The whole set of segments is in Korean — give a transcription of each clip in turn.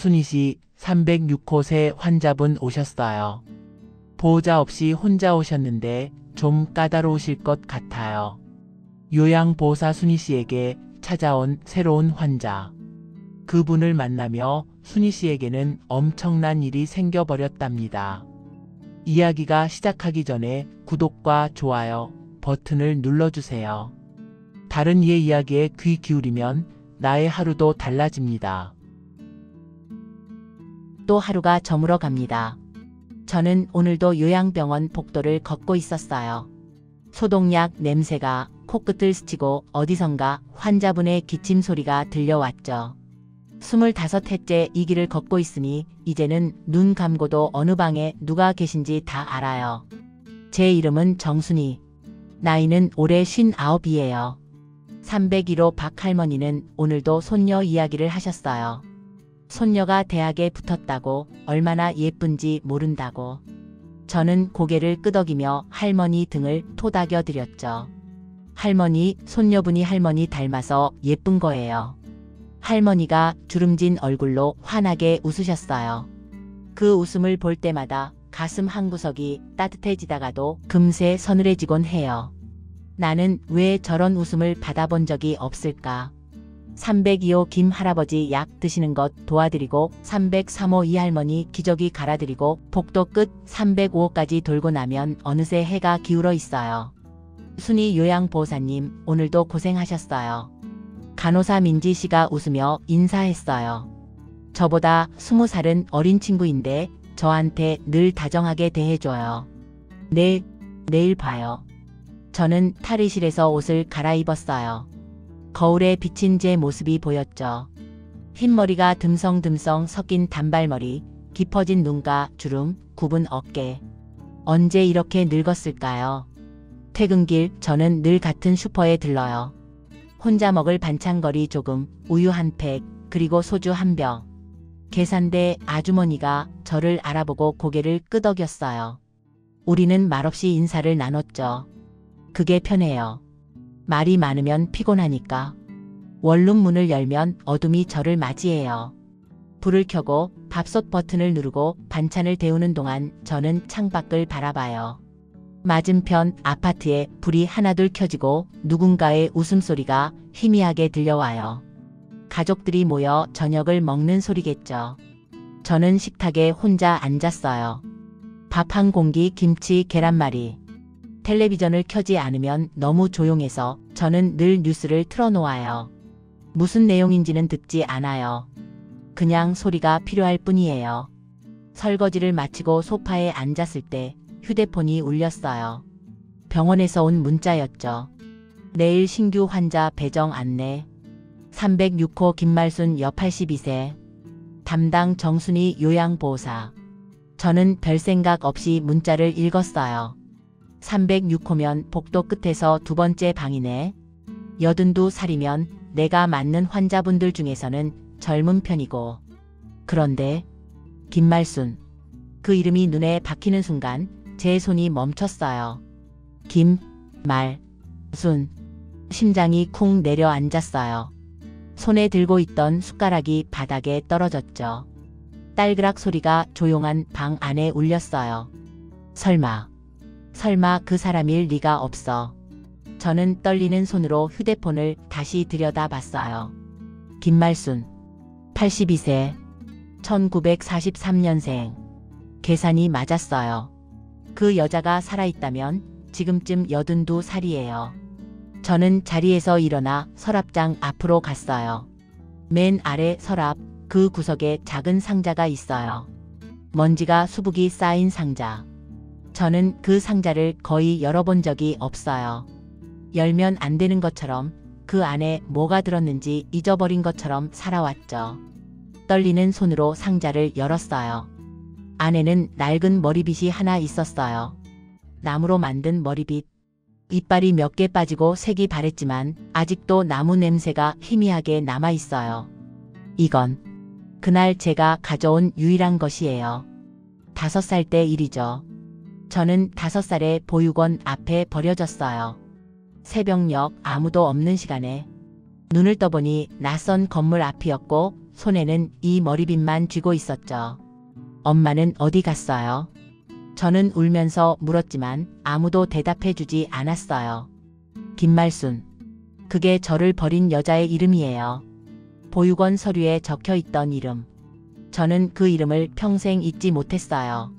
순이씨 306호세 환자분 오셨어요. 보호자 없이 혼자 오셨는데 좀 까다로우실 것 같아요. 요양보호사 순이씨에게 찾아온 새로운 환자. 그분을 만나며 순이씨에게는 엄청난 일이 생겨버렸답니다. 이야기가 시작하기 전에 구독과 좋아요 버튼을 눌러주세요. 다른 이의 이야기에 귀 기울이면 나의 하루도 달라집니다. 또 하루가 저물어 갑니다. 저는 오늘도 요양병원 복도를 걷고 있었어요. 소독약 냄새가 코끝을 스치고 어디선가 환자분의 기침 소리가 들려왔죠. 25회째 이 길을 걷고 있으니 이제는 눈 감고도 어느 방에 누가 계신지 다 알아요. 제 이름은 정순이. 나이는 올해 59이에요. 301호 박할머니는 오늘도 손녀 이야기를 하셨어요. 손녀가 대학에 붙었다고, 얼마나 예쁜지 모른다고. 저는 고개를 끄덕이며 할머니 등을 토닥여 드렸죠. 할머니, 손녀분이 할머니 닮아서 예쁜 거예요. 할머니가 주름진 얼굴로 환하게 웃으셨어요. 그 웃음을 볼 때마다 가슴 한구석이 따뜻해지다가도 금세 서늘해지곤 해요. 나는 왜 저런 웃음을 받아본 적이 없을까? 302호 김 할아버지 약 드시는 것 도와드리고 303호 이 할머니 기저귀 갈아드리고 복도 끝 305호까지 돌고 나면 어느새 해가 기울어 있어요. 순이 요양보호사님, 오늘도 고생하셨어요. 간호사 민지 씨가 웃으며 인사했어요. 저보다 20살은 어린 친구인데 저한테 늘 다정하게 대해줘요. 네, 내일 봐요. 저는 탈의실에서 옷을 갈아입었어요. 거울에 비친 제 모습이 보였죠. 흰머리가 듬성듬성 섞인 단발머리, 깊어진 눈가 주름, 굽은 어깨. 언제 이렇게 늙었을까요? 퇴근길 저는 늘 같은 슈퍼에 들러요. 혼자 먹을 반찬거리 조금, 우유 한 팩, 그리고 소주 한 병. 계산대 아주머니가 저를 알아보고 고개를 끄덕였어요. 우리는 말없이 인사를 나눴죠. 그게 편해요. 말이 많으면 피곤하니까. 원룸 문을 열면 어둠이 저를 맞이해요. 불을 켜고 밥솥 버튼을 누르고 반찬을 데우는 동안 저는 창밖을 바라봐요. 맞은편 아파트에 불이 하나둘 켜지고 누군가의 웃음소리가 희미하게 들려와요. 가족들이 모여 저녁을 먹는 소리겠죠. 저는 식탁에 혼자 앉았어요. 밥 한 공기, 김치, 계란말이. 텔레비전을 켜지 않으면 너무 조용해서 저는 늘 뉴스를 틀어놓아요. 무슨 내용인지는 듣지 않아요. 그냥 소리가 필요할 뿐이에요. 설거지를 마치고 소파에 앉았을 때 휴대폰이 울렸어요. 병원에서 온 문자였죠. 내일 신규 환자 배정 안내. 306호 김말순 여 82세. 담당 정순이 요양보호사. 저는 별 생각 없이 문자를 읽었어요. 306호면 복도 끝에서 두 번째 방이네. 82살이면 내가 맞는 환자분들 중에서는 젊은 편이고. 그런데 김말순. 그 이름이 눈에 박히는 순간 제 손이 멈췄어요. 김말순. 심장이 쿵 내려앉았어요. 손에 들고 있던 숟가락이 바닥에 떨어졌죠. 딸그락 소리가 조용한 방 안에 울렸어요. 설마 그 사람일 리가 없어. 저는 떨리는 손으로 휴대폰을 다시 들여다봤어요. 김말순. 82세. 1943년생. 계산이 맞았어요. 그 여자가 살아있다면 지금쯤 82살이에요. 저는 자리에서 일어나 서랍장 앞으로 갔어요. 맨 아래 서랍 그 구석에 작은 상자가 있어요. 먼지가 수북이 쌓인 상자. 저는 그 상자를 거의 열어본 적이 없어요. 열면 안 되는 것처럼, 그 안에 뭐가 들었는지 잊어버린 것처럼 살아왔죠. 떨리는 손으로 상자를 열었어요. 안에는 낡은 머리빗이 하나 있었어요. 나무로 만든 머리빗. 이빨이 몇 개 빠지고 색이 바랬지만 아직도 나무 냄새가 희미하게 남아있어요. 이건 그날 제가 가져온 유일한 것이에요. 5살 때 일이죠. 저는 5살에 보육원 앞에 버려졌어요. 새벽녘 아무도 없는 시간에 눈을 떠보니 낯선 건물 앞이었고 손에는 이 머리빗만 쥐고 있었죠. 엄마는 어디 갔어요? 저는 울면서 물었지만 아무도 대답해주지 않았어요. 김말순. 그게 저를 버린 여자의 이름이에요. 보육원 서류에 적혀있던 이름. 저는 그 이름을 평생 잊지 못했어요.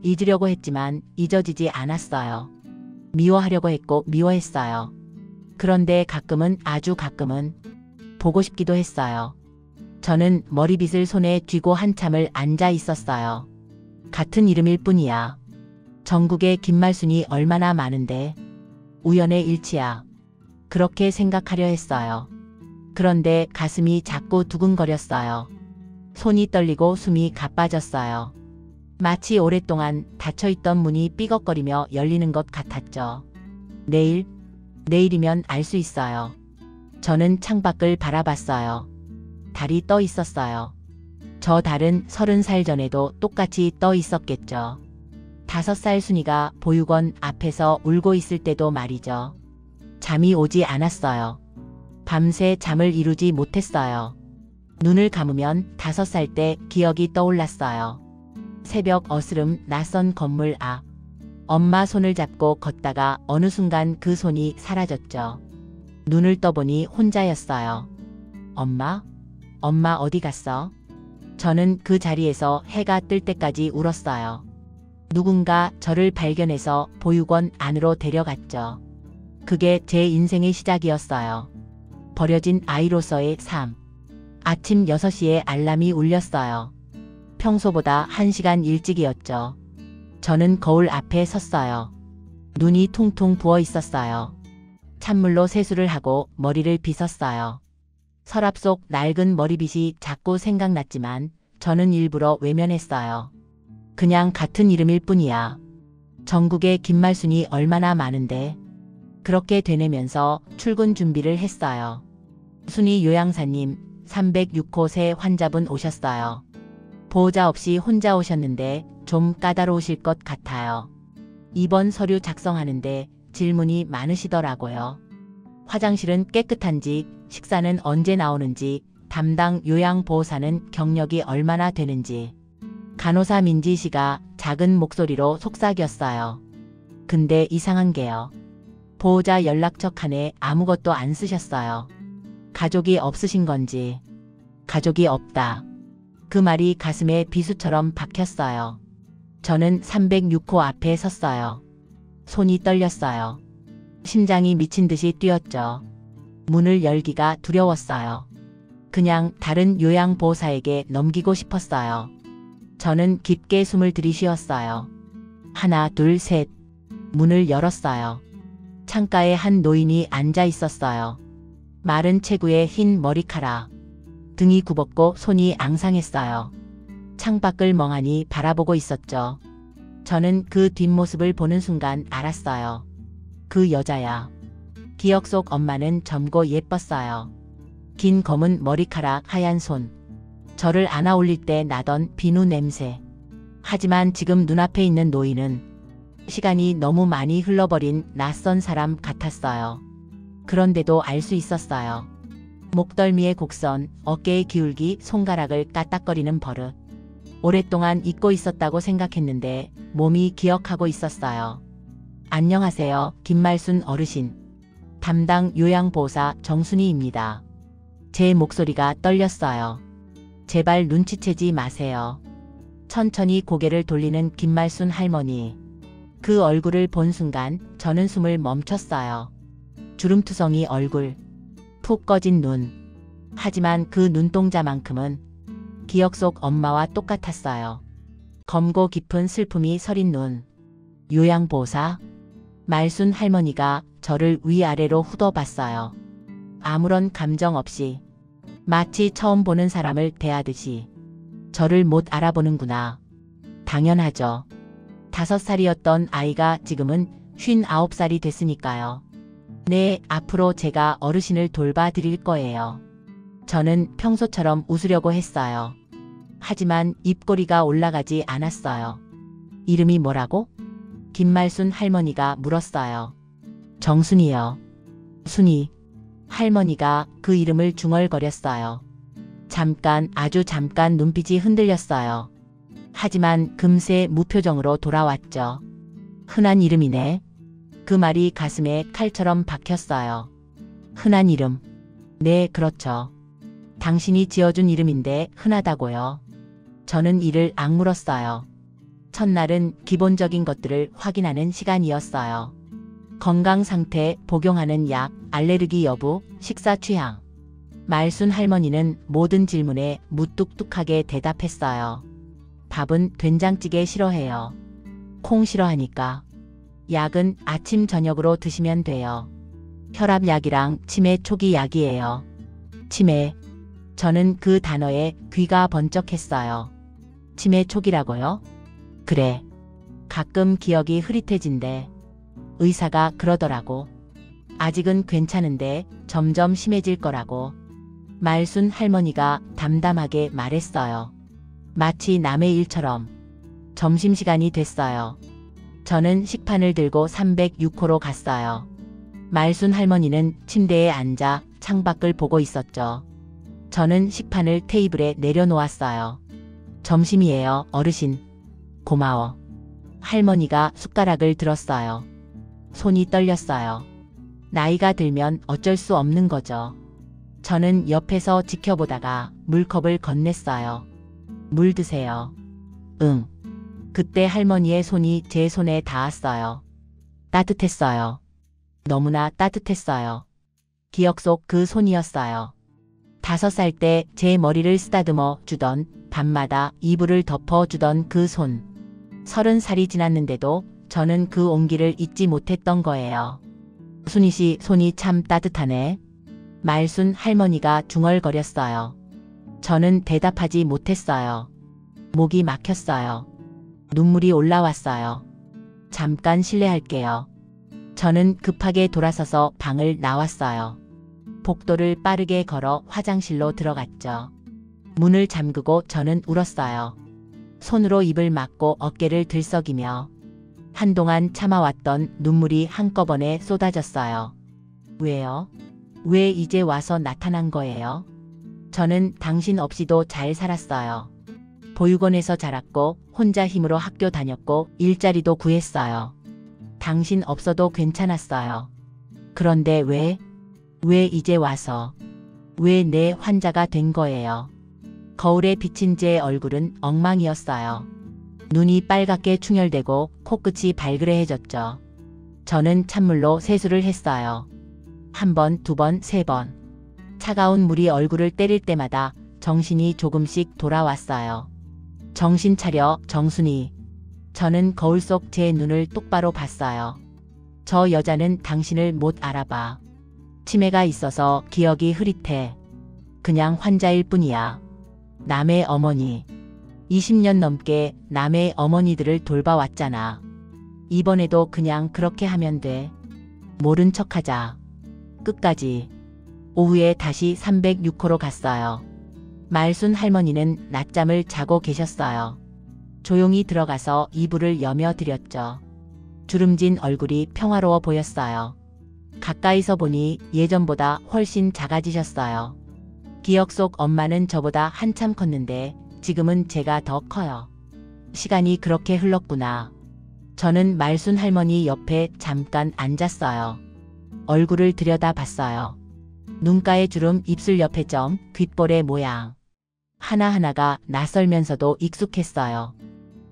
잊으려고 했지만 잊어지지 않았어요. 미워하려고 했고 미워했어요. 그런데 가끔은, 아주 가끔은 보고 싶기도 했어요. 저는 머리빗을 손에 쥐고 한참을 앉아 있었어요. 같은 이름일 뿐이야. 전국에 김말순이 얼마나 많은데. 우연의 일치야. 그렇게 생각하려 했어요. 그런데 가슴이 자꾸 두근거렸어요. 손이 떨리고 숨이 가빠졌어요. 마치 오랫동안 닫혀있던 문이 삐걱거리며 열리는 것 같았죠. 내일이면 알 수 있어요. 저는 창밖을 바라봤어요. 달이 떠 있었어요. 저 달은 30살 전에도 똑같이 떠 있었겠죠. 5살 순이가 보육원 앞에서 울고 있을 때도 말이죠. 잠이 오지 않았어요. 밤새 잠을 이루지 못했어요. 눈을 감으면 5살 때 기억이 떠올랐어요. 새벽 어스름 낯선 건물 앞. 엄마 손을 잡고 걷다가 어느 순간 그 손이 사라졌죠. 눈을 떠보니 혼자였어요. 엄마? 엄마 어디 갔어? 저는 그 자리에서 해가 뜰 때까지 울었어요. 누군가 저를 발견해서 보육원 안으로 데려갔죠. 그게 제 인생의 시작이었어요. 버려진 아이로서의 삶. 아침 6시에 알람이 울렸어요. 평소보다 1시간 일찍이었죠. 저는 거울 앞에 섰어요. 눈이 퉁퉁 부어 있었어요. 찬물로 세수를 하고 머리를 빗었어요. 서랍 속 낡은 머리빗이 자꾸 생각났지만 저는 일부러 외면했어요. 그냥 같은 이름일 뿐이야. 전국에 김말순이 얼마나 많은데. 그렇게 되뇌면서 출근 준비를 했어요. 순이 요양사님, 306호 환자분 오셨어요. 보호자 없이 혼자 오셨는데 좀 까다로우실 것 같아요. 입원 서류 작성하는데 질문이 많으시더라고요. 화장실은 깨끗한지, 식사는 언제 나오는지, 담당 요양보호사는 경력이 얼마나 되는지. 간호사 민지 씨가 작은 목소리로 속삭였어요. 근데 이상한 게요. 보호자 연락처 칸에 아무것도 안 쓰셨어요. 가족이 없으신 건지. 가족이 없다. 그 말이 가슴에 비수처럼 박혔어요. 저는 306호 앞에 섰어요. 손이 떨렸어요. 심장이 미친 듯이 뛰었죠. 문을 열기가 두려웠어요. 그냥 다른 요양보호사에게 넘기고 싶었어요. 저는 깊게 숨을 들이쉬었어요. 하나, 둘, 셋. 문을 열었어요. 창가에 한 노인이 앉아 있었어요. 마른 체구에 흰 머리카락. 등이 굽었고 손이 앙상했어요. 창밖을 멍하니 바라보고 있었죠. 저는 그 뒷모습을 보는 순간 알았어요. 그 여자야. 기억 속 엄마는 젊고 예뻤어요. 긴 검은 머리카락, 하얀 손. 저를 안아 올릴 때 나던 비누 냄새. 하지만 지금 눈앞에 있는 노인은 시간이 너무 많이 흘러버린 낯선 사람 같았어요. 그런데도 알 수 있었어요. 목덜미의 곡선, 어깨의 기울기, 손가락을 까딱거리는 버릇. 오랫동안 잊고 있었다고 생각했는데 몸이 기억하고 있었어요. 안녕하세요, 김말순 어르신. 담당 요양보호사 정순이입니다. 제 목소리가 떨렸어요. 제발 눈치채지 마세요. 천천히 고개를 돌리는 김말순 할머니. 그 얼굴을 본 순간 저는 숨을 멈췄어요. 주름투성이 얼굴, 푹 꺼진 눈. 하지만 그 눈동자만큼은 기억 속 엄마와 똑같았어요. 검고 깊은 슬픔이 서린 눈. 요양보호사? 말순 할머니가 저를 위아래로 훑어봤어요. 아무런 감정 없이. 마치 처음 보는 사람을 대하듯이. 저를 못 알아보는구나. 당연하죠. 5살이었던 아이가 지금은 59살이 됐으니까요. 네, 앞으로 제가 어르신을 돌봐드릴 거예요. 저는 평소처럼 웃으려고 했어요. 하지만 입꼬리가 올라가지 않았어요. 이름이 뭐라고? 김말순 할머니가 물었어요. 정순이요. 순이. 할머니가 그 이름을 중얼거렸어요. 잠깐, 아주 잠깐 눈빛이 흔들렸어요. 하지만 금세 무표정으로 돌아왔죠. 흔한 이름이네. 그 말이 가슴에 칼처럼 박혔어요. 흔한 이름. 네, 그렇죠. 당신이 지어준 이름인데 흔하다고요. 저는 이를 악물었어요. 첫날은 기본적인 것들을 확인하는 시간이었어요. 건강 상태, 복용하는 약, 알레르기 여부, 식사 취향. 말순 할머니는 모든 질문에 무뚝뚝하게 대답했어요. 밥은 된장찌개 싫어해요. 콩 싫어하니까. 약은 아침 저녁으로 드시면 돼요. 혈압약이랑 치매 초기 약이에요. 치매. 저는 그 단어에 귀가 번쩍했어요. 치매 초기라고요? 그래. 가끔 기억이 흐릿해진대. 의사가 그러더라고. 아직은 괜찮은데 점점 심해질 거라고. 말순 할머니가 담담하게 말했어요. 마치 남의 일처럼. 점심시간이 됐어요. 저는 식판을 들고 306호로 갔어요. 말순 할머니는 침대에 앉아 창밖을 보고 있었죠. 저는 식판을 테이블에 내려놓았어요. 점심이에요, 어르신. 고마워. 할머니가 숟가락을 들었어요. 손이 떨렸어요. 나이가 들면 어쩔 수 없는 거죠. 저는 옆에서 지켜보다가 물컵을 건넸어요. 물 드세요. 응. 그때 할머니의 손이 제 손에 닿았어요. 따뜻했어요. 너무나 따뜻했어요. 기억 속 그 손이었어요. 5살 때 제 머리를 쓰다듬어 주던, 밤마다 이불을 덮어 주던 그 손. 30살이 지났는데도 저는 그 온기를 잊지 못했던 거예요. 순희 씨 손이 참 따뜻하네. 말순 할머니가 중얼거렸어요. 저는 대답하지 못했어요. 목이 막혔어요. 눈물이 올라왔어요. 잠깐 실례할게요. 저는 급하게 돌아서서 방을 나왔어요. 복도를 빠르게 걸어 화장실로 들어갔죠. 문을 잠그고 저는 울었어요. 손으로 입을 막고 어깨를 들썩이며 한동안 참아왔던 눈물이 한꺼번에 쏟아졌어요. 왜요? 왜 이제 와서 나타난 거예요? 저는 당신 없이도 잘 살았어요. 보육원에서 자랐고 혼자 힘으로 학교 다녔고 일자리도 구했어요. 당신 없어도 괜찮았어요. 그런데 왜 이제 와서, 왜 내 환자가 된 거예요? 거울에 비친 제 얼굴은 엉망이었어요. 눈이 빨갛게 충혈되고 코끝이 발그레해졌죠. 저는 찬물로 세수를 했어요. 1번, 2번, 3번. 차가운 물이 얼굴을 때릴 때마다 정신이 조금씩 돌아왔어요. 정신 차려, 정순이. 저는 거울 속 제 눈을 똑바로 봤어요. 저 여자는 당신을 못 알아봐. 치매가 있어서 기억이 흐릿해. 그냥 환자일 뿐이야. 남의 어머니. 20년 넘게 남의 어머니들을 돌봐왔잖아. 이번에도 그냥 그렇게 하면 돼. 모른 척하자. 끝까지. 오후에 다시 306호로 갔어요. 말순 할머니는 낮잠을 자고 계셨어요. 조용히 들어가서 이불을 여며 드렸죠. 주름진 얼굴이 평화로워 보였어요. 가까이서 보니 예전보다 훨씬 작아지셨어요. 기억 속 엄마는 저보다 한참 컸는데 지금은 제가 더 커요. 시간이 그렇게 흘렀구나. 저는 말순 할머니 옆에 잠깐 앉았어요. 얼굴을 들여다봤어요. 눈가의 주름, 입술 옆에 점, 귓볼의 모양. 하나하나가 낯설면서도 익숙했어요.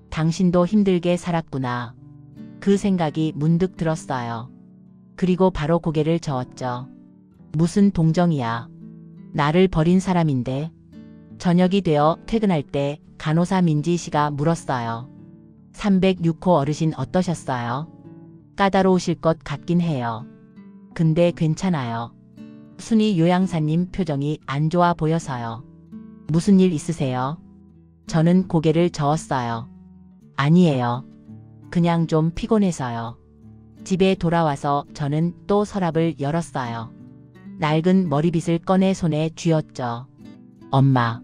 당신도 힘들게 살았구나. 그 생각이 문득 들었어요. 그리고 바로 고개를 저었죠. 무슨 동정이야. 나를 버린 사람인데. 저녁이 되어 퇴근할 때 간호사 민지 씨가 물었어요. 306호 어르신 어떠셨어요? 까다로우실 것 같긴 해요. 근데 괜찮아요. 순희 요양사님 표정이 안 좋아 보여서요. 무슨 일 있으세요? 저는 고개를 저었어요. 아니에요. 그냥 좀 피곤해서요. 집에 돌아와서 저는 또 서랍을 열었어요. 낡은 머리빗을 꺼내 손에 쥐었죠. 엄마.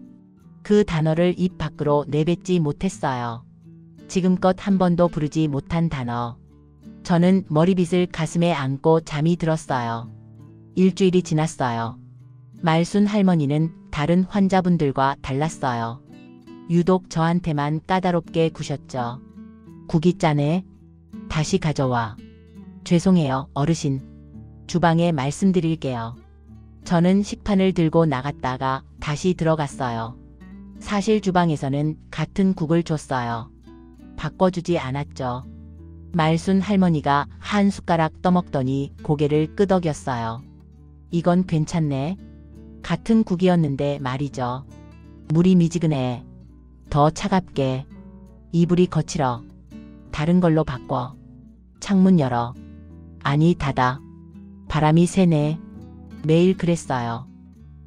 그 단어를 입 밖으로 내뱉지 못했어요. 지금껏 한 번도 부르지 못한 단어. 저는 머리빗을 가슴에 안고 잠이 들었어요. 일주일이 지났어요. 말순 할머니는 다른 환자분들과 달랐어요. 유독 저한테만 까다롭게 구셨죠. 국이 짜네. 다시 가져와. 죄송해요, 어르신. 주방에 말씀드릴게요. 저는 식판을 들고 나갔다가 다시 들어갔어요. 사실 주방에서는 같은 국을 줬어요. 바꿔주지 않았죠. 말순 할머니가 한 숟가락 떠먹더니 고개를 끄덕였어요. 이건 괜찮네. 같은 국이었는데 말이죠. 물이 미지근해. 더 차갑게. 이불이 거칠어. 다른 걸로 바꿔. 창문 열어. 아니, 닫아. 바람이 새네. 매일 그랬어요.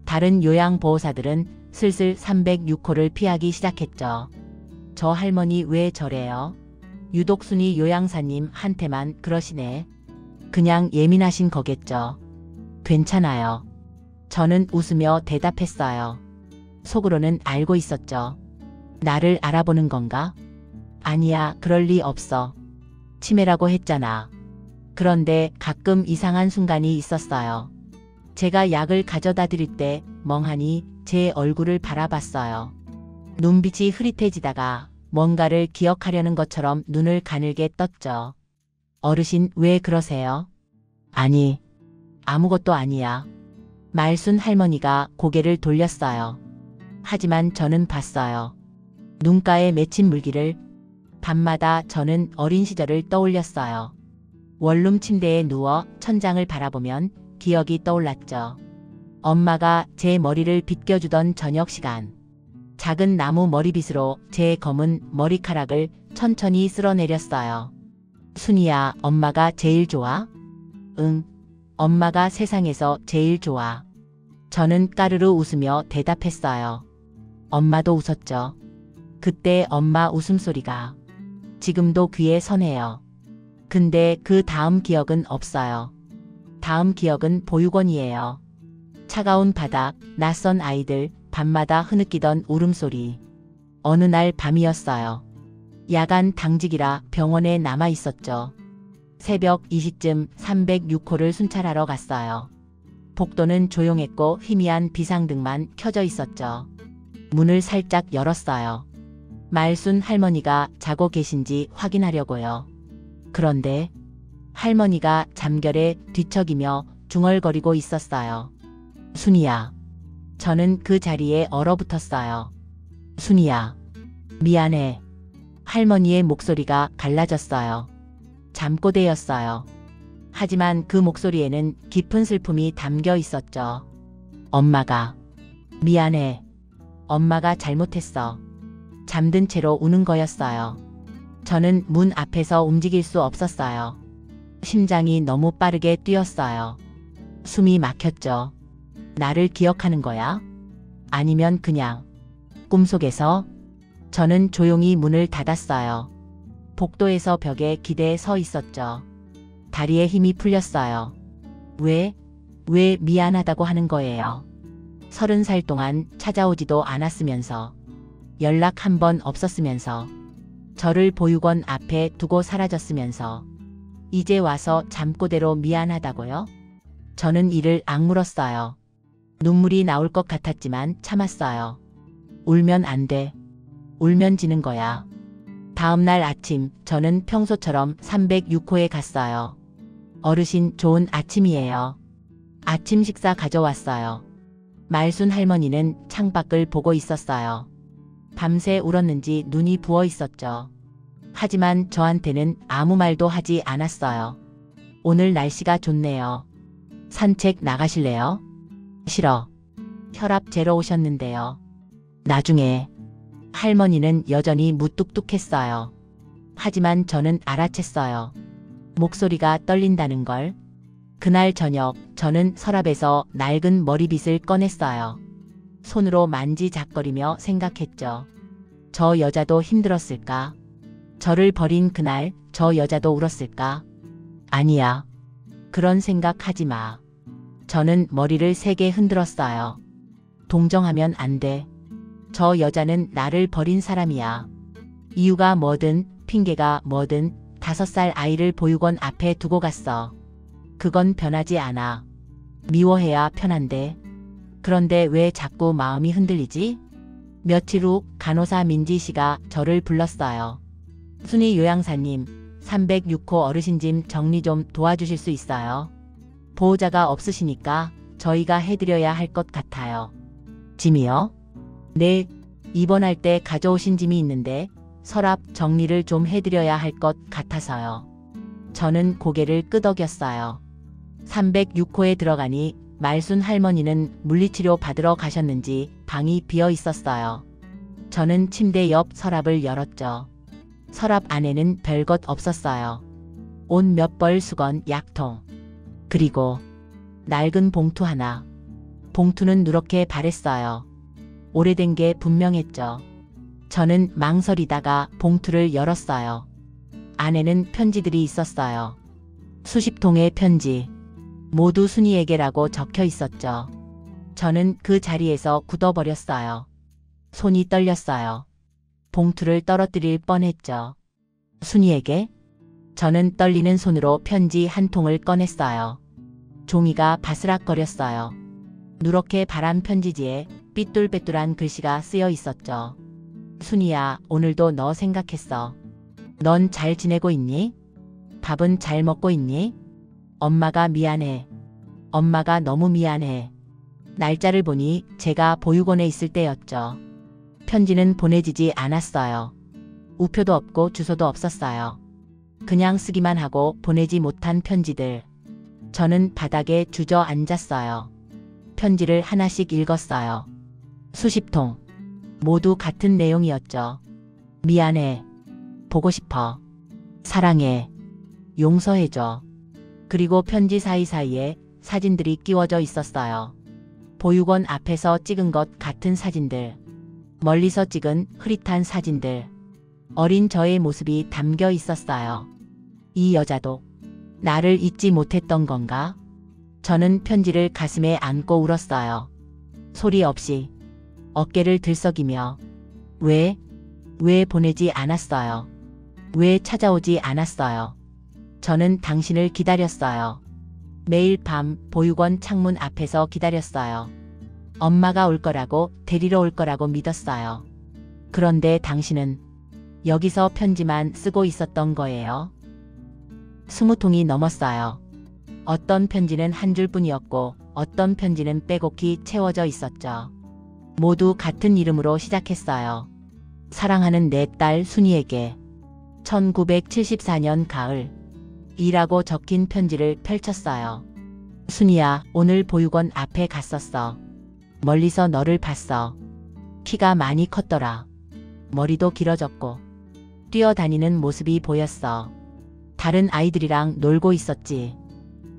다른 요양보호사들은 슬슬 306호를 피하기 시작했죠. 저 할머니 왜 저래요? 유독 순이 요양사님 한테만 그러시네. 그냥 예민하신 거겠죠. 괜찮아요. 저는 웃으며 대답했어요. 속으로는 알고 있었죠. 나를 알아보는 건가? 아니야, 그럴 리 없어. 치매라고 했잖아. 그런데 가끔 이상한 순간이 있었어요. 제가 약을 가져다 드릴 때 멍하니 제 얼굴을 바라봤어요. 눈빛이 흐릿해지다가 뭔가를 기억하려는 것처럼 눈을 가늘게 떴죠. 어르신, 왜 그러세요? 아니, 아무것도 아니야. 말순 할머니가 고개를 돌렸어요. 하지만 저는 봤어요. 눈가에 맺힌 물기를. 밤마다 저는 어린 시절을 떠올렸어요. 원룸 침대에 누워 천장을 바라보면 기억이 떠올랐죠. 엄마가 제 머리를 빗겨주던 저녁 시간. 작은 나무 머리빗으로 제 검은 머리카락을 천천히 쓸어내렸어요. 순이야, 엄마가 제일 좋아? 응, 엄마가 세상에서 제일 좋아. 저는 까르르 웃으며 대답했어요. 엄마도 웃었죠. 그때 엄마 웃음소리가 지금도 귀에 서네요. 근데 그 다음 기억은 없어요. 다음 기억은 보육원이에요. 차가운 바닥, 낯선 아이들, 밤마다 흐느끼던 울음소리. 어느 날 밤이었어요. 야간 당직이라 병원에 남아 있었죠. 새벽 2시쯤 306호를 순찰하러 갔어요. 복도는 조용했고 희미한 비상등만 켜져 있었죠. 문을 살짝 열었어요. 말순 할머니가 자고 계신지 확인하려고요. 그런데 할머니가 잠결에 뒤척이며 중얼거리고 있었어요. 순이야. 저는 그 자리에 얼어붙었어요. 순이야. 미안해. 할머니의 목소리가 갈라졌어요. 잠꼬대였어요. 하지만 그 목소리에는 깊은 슬픔이 담겨 있었죠. 엄마가. 미안해. 엄마가 잘못했어. 잠든 채로 우는 거였어요. 저는 문 앞에서 움직일 수 없었어요. 심장이 너무 빠르게 뛰었어요. 숨이 막혔죠. 나를 기억하는 거야? 아니면 그냥 꿈속에서? 저는 조용히 문을 닫았어요. 복도에서 벽에 기대에 서 있었죠. 다리에 힘이 풀렸어요. 왜 미안하다고 하는 거예요? 30살 동안 찾아오지도 않았으면서, 연락 한 번 없었으면서, 저를 보육원 앞에 두고 사라졌으면서, 이제 와서 잠꼬대로 미안하다고요? 저는 이를 악물었어요. 눈물이 나올 것 같았지만 참았어요. 울면 안 돼. 울면 지는 거야. 다음 날 아침 저는 평소처럼 306호에 갔어요. 어르신, 좋은 아침이에요. 아침 식사 가져왔어요. 말순 할머니는 창밖을 보고 있었어요. 밤새 울었는지 눈이 부어 있었죠. 하지만 저한테는 아무 말도 하지 않았어요. 오늘 날씨가 좋네요. 산책 나가실래요? 싫어. 혈압 재러 오셨는데요. 나중에. 할머니는 여전히 무뚝뚝했어요. 하지만 저는 알아챘어요. 목소리가 떨린다는 걸. 그날 저녁 저는 서랍에서 낡은 머리빗을 꺼냈어요. 손으로 만지작거리며 생각했죠. 저 여자도 힘들었을까? 저를 버린 그날 저 여자도 울었을까? 아니야. 그런 생각하지 마. 저는 머리를 세게 흔들었어요. 동정하면 안 돼. 저 여자는 나를 버린 사람이야. 이유가 뭐든 핑계가 뭐든 5살 아이를 보육원 앞에 두고 갔어. 그건 변하지 않아. 미워해야 편한데. 그런데 왜 자꾸 마음이 흔들리지? 며칠 후 간호사 민지 씨가 저를 불렀어요. 순희 요양사님, 306호 어르신 짐 정리 좀 도와주실 수 있어요? 보호자가 없으시니까 저희가 해드려야 할 것 같아요. 짐이요? 네, 입원할 때 가져오신 짐이 있는데 서랍 정리를 좀 해드려야 할 것 같아서요. 저는 고개를 끄덕였어요. 306호에 들어가니 말순 할머니는 물리치료 받으러 가셨는지 방이 비어 있었어요. 저는 침대 옆 서랍을 열었죠. 서랍 안에는 별것 없었어요. 옷 몇 벌, 수건, 약통. 그리고 낡은 봉투 하나. 봉투는 누렇게 바랬어요. 오래된 게 분명했죠. 저는 망설이다가 봉투를 열었어요. 안에는 편지들이 있었어요. 수십 통의 편지. 모두 순이에게라고 적혀 있었죠. 저는 그 자리에서 굳어버렸어요. 손이 떨렸어요. 봉투를 떨어뜨릴 뻔했죠. 순이에게? 저는 떨리는 손으로 편지 한 통을 꺼냈어요. 종이가 바스락거렸어요. 누렇게 바란 편지지에 삐뚤빼뚤한 글씨가 쓰여 있었죠. 순이야, 오늘도 너 생각했어. 넌 잘 지내고 있니? 밥은 잘 먹고 있니? 엄마가 미안해. 엄마가 너무 미안해. 날짜를 보니 제가 보육원에 있을 때였죠. 편지는 보내지지 않았어요. 우표도 없고 주소도 없었어요. 그냥 쓰기만 하고 보내지 못한 편지들. 저는 바닥에 주저앉았어요. 편지를 하나씩 읽었어요. 수십 통. 모두 같은 내용이었죠. 미안해. 보고 싶어. 사랑해. 용서해줘. 그리고 편지 사이사이에 사진들이 끼워져 있었어요. 보육원 앞에서 찍은 것 같은 사진들. 멀리서 찍은 흐릿한 사진들. 어린 저의 모습이 담겨 있었어요. 이 여자도 나를 잊지 못했던 건가? 저는 편지를 가슴에 안고 울었어요. 소리 없이 어깨를 들썩이며 왜 보내지 않았어요? 왜 찾아오지 않았어요? 저는 당신을 기다렸어요. 매일 밤 보육원 창문 앞에서 기다렸어요. 엄마가 올 거라고, 데리러 올 거라고 믿었어요. 그런데 당신은 여기서 편지만 쓰고 있었던 거예요. 20통이 넘었어요. 어떤 편지는 한 줄뿐이었고 어떤 편지는 빼곡히 채워져 있었죠. 모두 같은 이름으로 시작했어요. 사랑하는 내 딸 순이에게 1974년 가을 이라고 적힌 편지를 펼쳤어요. 순이야, 오늘 보육원 앞에 갔었어. 멀리서 너를 봤어. 키가 많이 컸더라. 머리도 길어졌고 뛰어다니는 모습이 보였어. 다른 아이들이랑 놀고 있었지.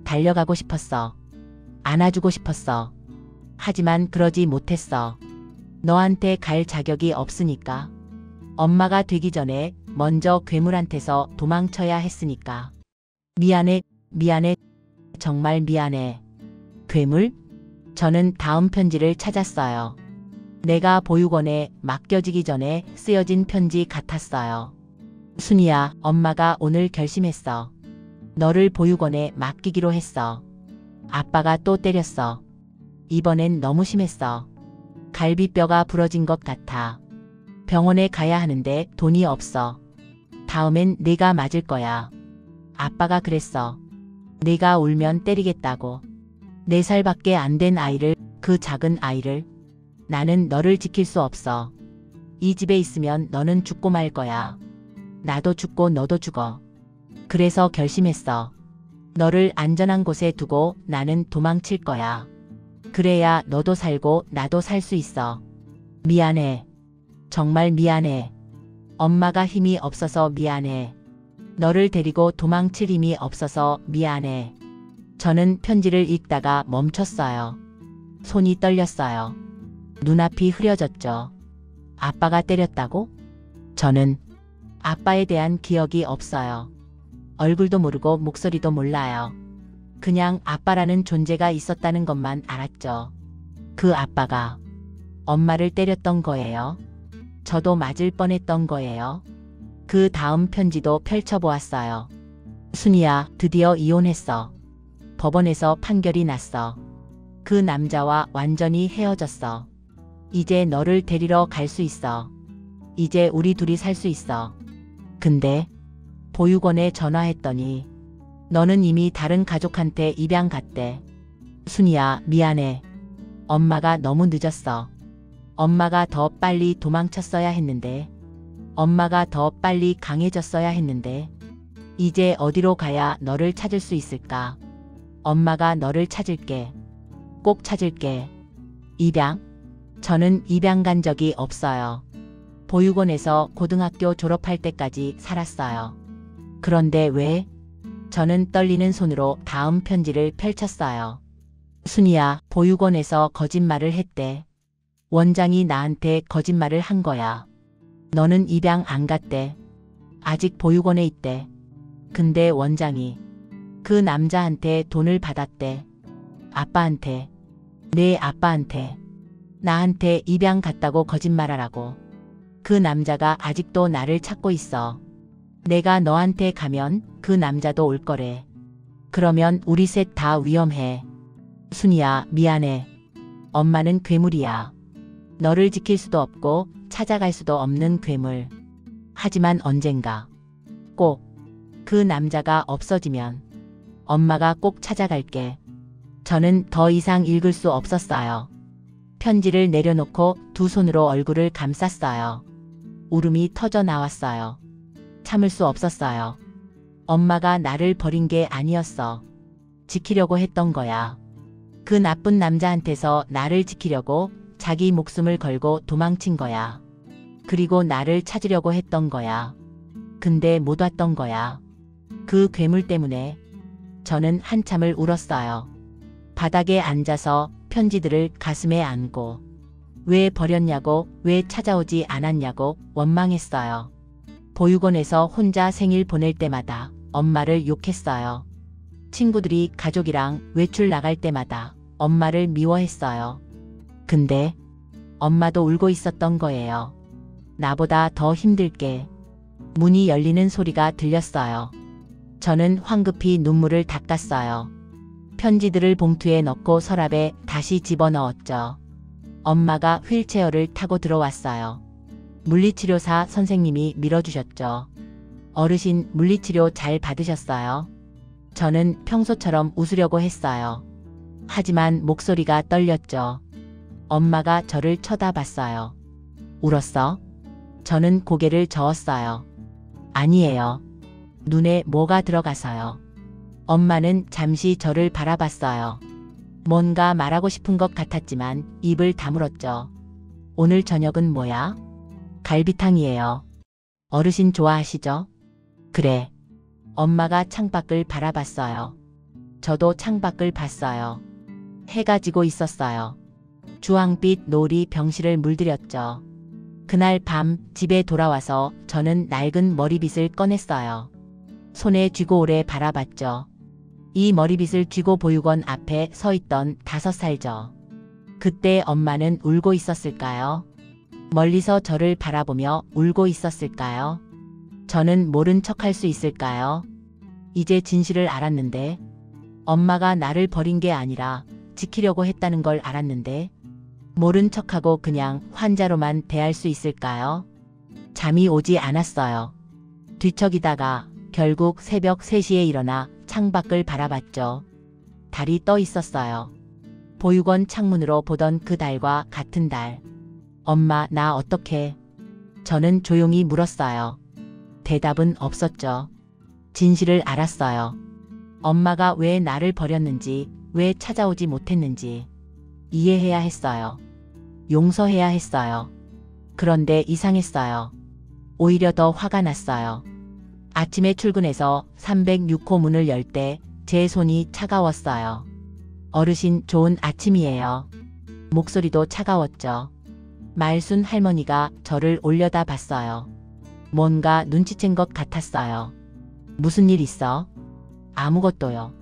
달려가고 싶었어. 안아주고 싶었어. 하지만 그러지 못했어. 너한테 갈 자격이 없으니까. 엄마가 되기 전에 먼저 괴물한테서 도망쳐야 했으니까. 미안해, 미안해, 정말 미안해. 괴물? 저는 다음 편지를 찾았어요. 내가 보육원에 맡겨지기 전에 쓰여진 편지 같았어요. 순이야, 엄마가 오늘 결심했어. 너를 보육원에 맡기기로 했어. 아빠가 또 때렸어. 이번엔 너무 심했어. 갈비뼈가 부러진 것 같아. 병원에 가야 하는데 돈이 없어. 다음엔 내가 맞을 거야. 아빠가 그랬어. 내가 울면 때리겠다고. 4살밖에 안 된 아이를, 그 작은 아이를. 나는 너를 지킬 수 없어. 이 집에 있으면 너는 죽고 말 거야. 나도 죽고 너도 죽어. 그래서 결심했어. 너를 안전한 곳에 두고 나는 도망칠 거야. 그래야 너도 살고 나도 살 수 있어. 미안해. 정말 미안해. 엄마가 힘이 없어서 미안해. 너를 데리고 도망칠 힘이 없어서 미안해. 저는 편지를 읽다가 멈췄어요. 손이 떨렸어요. 눈앞이 흐려졌죠. 아빠가 때렸다고? 저는 아빠에 대한 기억이 없어요. 얼굴도 모르고 목소리도 몰라요. 그냥 아빠라는 존재가 있었다는 것만 알았죠. 그 아빠가 엄마를 때렸던 거예요. 저도 맞을 뻔했던 거예요. 그 다음 편지도 그 남자와 완전히 헤어졌어. 이제 너를 데리러 갈 수 있어. 이제 우리 둘이 살 수 있어. 근데 보육원에 전화했더니 너는 이미 다른 가족한테 입양 갔대. 순이야, 미안해. 엄마가 너무 늦었어. 엄마가 더 빨리 도망쳤어야 했는데. 엄마가 더 빨리 강해졌어야 했는데. 이제 어디로 가야 너를 찾을 수 있을까? 엄마가 너를 찾을게. 꼭 찾을게. 입양? 저는 입양 간 적이 없어요. 보육원에서 고등학교 졸업할 때까지 살았어요. 그런데 왜? 저는 떨리는 손으로 다음 편지를 펼쳤어요. 순이야, 보육원에서 거짓말을 했대. 원장이 나한테 거짓말을 한 거야. 너는 입양 안 갔대. 아직 보육원에 있대. 근데 원장이 그 남자한테 돈을 받았대. 아빠한테. 내 아빠한테. 나한테 입양 갔다고 거짓말하라고. 그 남자가 아직도 나를 찾고 있어. 내가 너한테 가면 그 남자도 올 거래. 그러면 우리 셋 다 위험해. 순이야, 미안해. 엄마는 괴물이야. 너를 지킬 수도 없고 찾아갈 수도 없는 괴물. 하지만 언젠가 꼭 그 남자가 없어지면 엄마가 꼭 찾아갈게. 저는 더 이상 읽을 수 없었어요. 편지를 내려놓고 두 손으로 얼굴을 감쌌어요. 울음이 터져 나왔어요. 참을 수 없었어요. 엄마가 나를 버린 게 아니었어. 지키려고 했던 거야. 그 나쁜 남자한테서 나를 지키려고 자기 목숨을 걸고 도망친 거야. 그리고 나를 찾으려고 했던 거야. 근데 못 왔던 거야. 그 괴물 때문에. 저는 한참을 울었어요. 바닥에 앉아서 편지들을 가슴에 안고 왜 버렸냐고, 왜 찾아오지 않았냐고 원망했어요. 보육원에서 혼자 생일 보낼 때마다 엄마를 욕했어요. 친구들이 가족이랑 외출 나갈 때마다 엄마를 미워했어요. 근데 엄마도 울고 있었던 거예요. 나보다 더 힘들게. 문이 열리는 소리가 들렸어요. 저는 황급히 눈물을 닦았어요. 편지들을 봉투에 넣고 서랍에 다시 집어넣었죠. 엄마가 휠체어를 타고 들어왔어요. 물리치료사 선생님이 밀어주셨죠. 어르신, 물리치료 잘 받으셨어요? 저는 평소처럼 웃으려고 했어요. 하지만 목소리가 떨렸죠. 엄마가 저를 쳐다봤어요. 울었어? 저는 고개를 저었어요. 아니에요. 눈에 뭐가 들어가서요. 엄마는 잠시 저를 바라봤어요. 뭔가 말하고 싶은 것 같았지만 입을 다물었죠. 오늘 저녁은 뭐야? 갈비탕이에요. 어르신 좋아하시죠? 그래. 엄마가 창밖을 바라봤어요. 저도 창밖을 봤어요. 해가 지고 있었어요. 주황빛 노을이 병실을 물들였죠. 그날 밤 집에 돌아와서 저는 낡은 머리빗을 꺼냈어요. 손에 쥐고 오래 바라봤죠. 이 머리빗을 쥐고 보육원 앞에 서 있던 5살 저. 그때 엄마는 울고 있었을까요? 멀리서 저를 바라보며 울고 있었을까요? 저는 모른 척할 수 있을까요? 이제 진실을 알았는데. 엄마가 나를 버린 게 아니라 지키려고 했다는 걸 알았는데. 모른 척하고 그냥 환자로만 대할 수 있을까요? 잠이 오지 않았어요. 뒤척이다가 결국 새벽 3시에 일어나 창밖을 바라봤죠. 달이 떠 있었어요. 보육원 창문으로 보던 그 달과 같은 달. 엄마, 나 어떡해? 저는 조용히 물었어요. 대답은 없었죠. 진실을 알았어요. 엄마가 왜 나를 버렸는지, 왜 찾아오지 못했는지 이해해야 했어요. 용서해야 했어요. 그런데 이상했어요. 오히려 더 화가 났어요. 아침에 출근해서 306호 문을 열 때 제 손이 차가웠어요. 어르신, 좋은 아침이에요. 목소리도 차가웠죠. 말순 할머니가 저를 올려다 봤어요. 뭔가 눈치챈 것 같았어요. 무슨 일 있어? 아무것도요.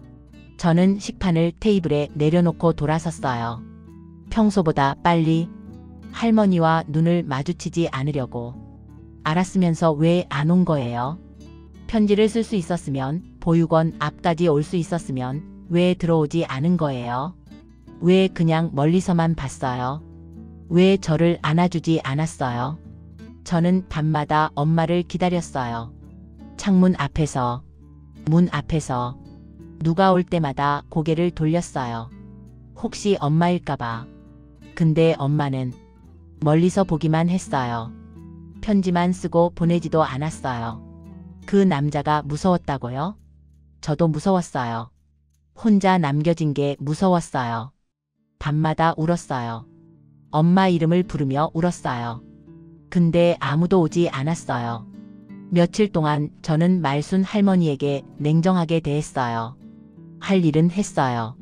저는 식판을 테이블에 내려놓고 돌아섰어요. 평소보다 빨리 할머니와 눈을 마주치지 않으려고. 알았으면서 왜 안 온 거예요? 편지를 쓸 수 있었으면, 보육원 앞까지 올 수 있었으면 왜 들어오지 않은 거예요? 왜 그냥 멀리서만 봤어요? 왜 저를 안아주지 않았어요? 저는 밤마다 엄마를 기다렸어요. 창문 앞에서, 문 앞에서. 누가 올 때마다 고개를 돌렸어요. 혹시 엄마일까봐. 근데 엄마는 멀리서 보기만 했어요. 편지만 쓰고 보내지도 않았어요. 그 남자가 무서웠다고요? 저도 무서웠어요. 혼자 남겨진 게 무서웠어요. 밤마다 울었어요. 엄마 이름을 부르며 울었어요. 근데 아무도 오지 않았어요. 며칠 동안 저는 말순 할머니에게 냉정하게 대했어요. 할 일은 했어요.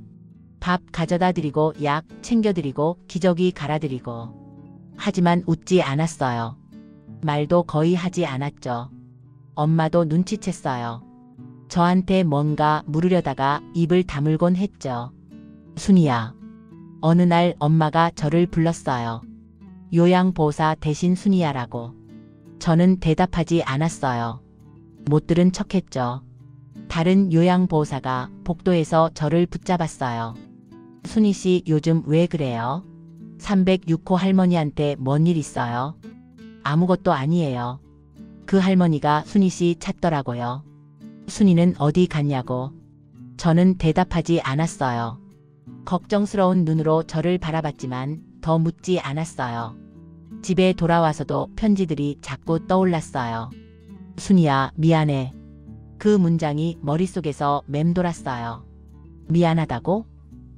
밥 가져다 드리고 약 챙겨드리고 기저귀 갈아드리고. 하지만 웃지 않았어요. 말도 거의 하지 않았죠. 엄마도 눈치챘어요. 저한테 뭔가 물으려다가 입을 다물곤 했죠. 순이야. 어느 날 엄마가 저를 불렀어요. 요양보호사 대신 순이야라고. 저는 대답하지 않았어요. 못 들은 척했죠. 다른 요양보호사가 복도에서 저를 붙잡았어요. 순이 씨 요즘 왜 그래요? 306호 할머니한테 뭔 일 있어요? 아무것도 아니에요. 그 할머니가 순이 씨 찾더라고요. 순이는 어디 갔냐고. 저는 대답하지 않았어요. 걱정스러운 눈으로 저를 바라봤지만 더 묻지 않았어요. 집에 돌아와서도 편지들이 자꾸 떠올랐어요. 순이야, 미안해. 그 문장이 머릿속에서 맴돌았어요. 미안하다고?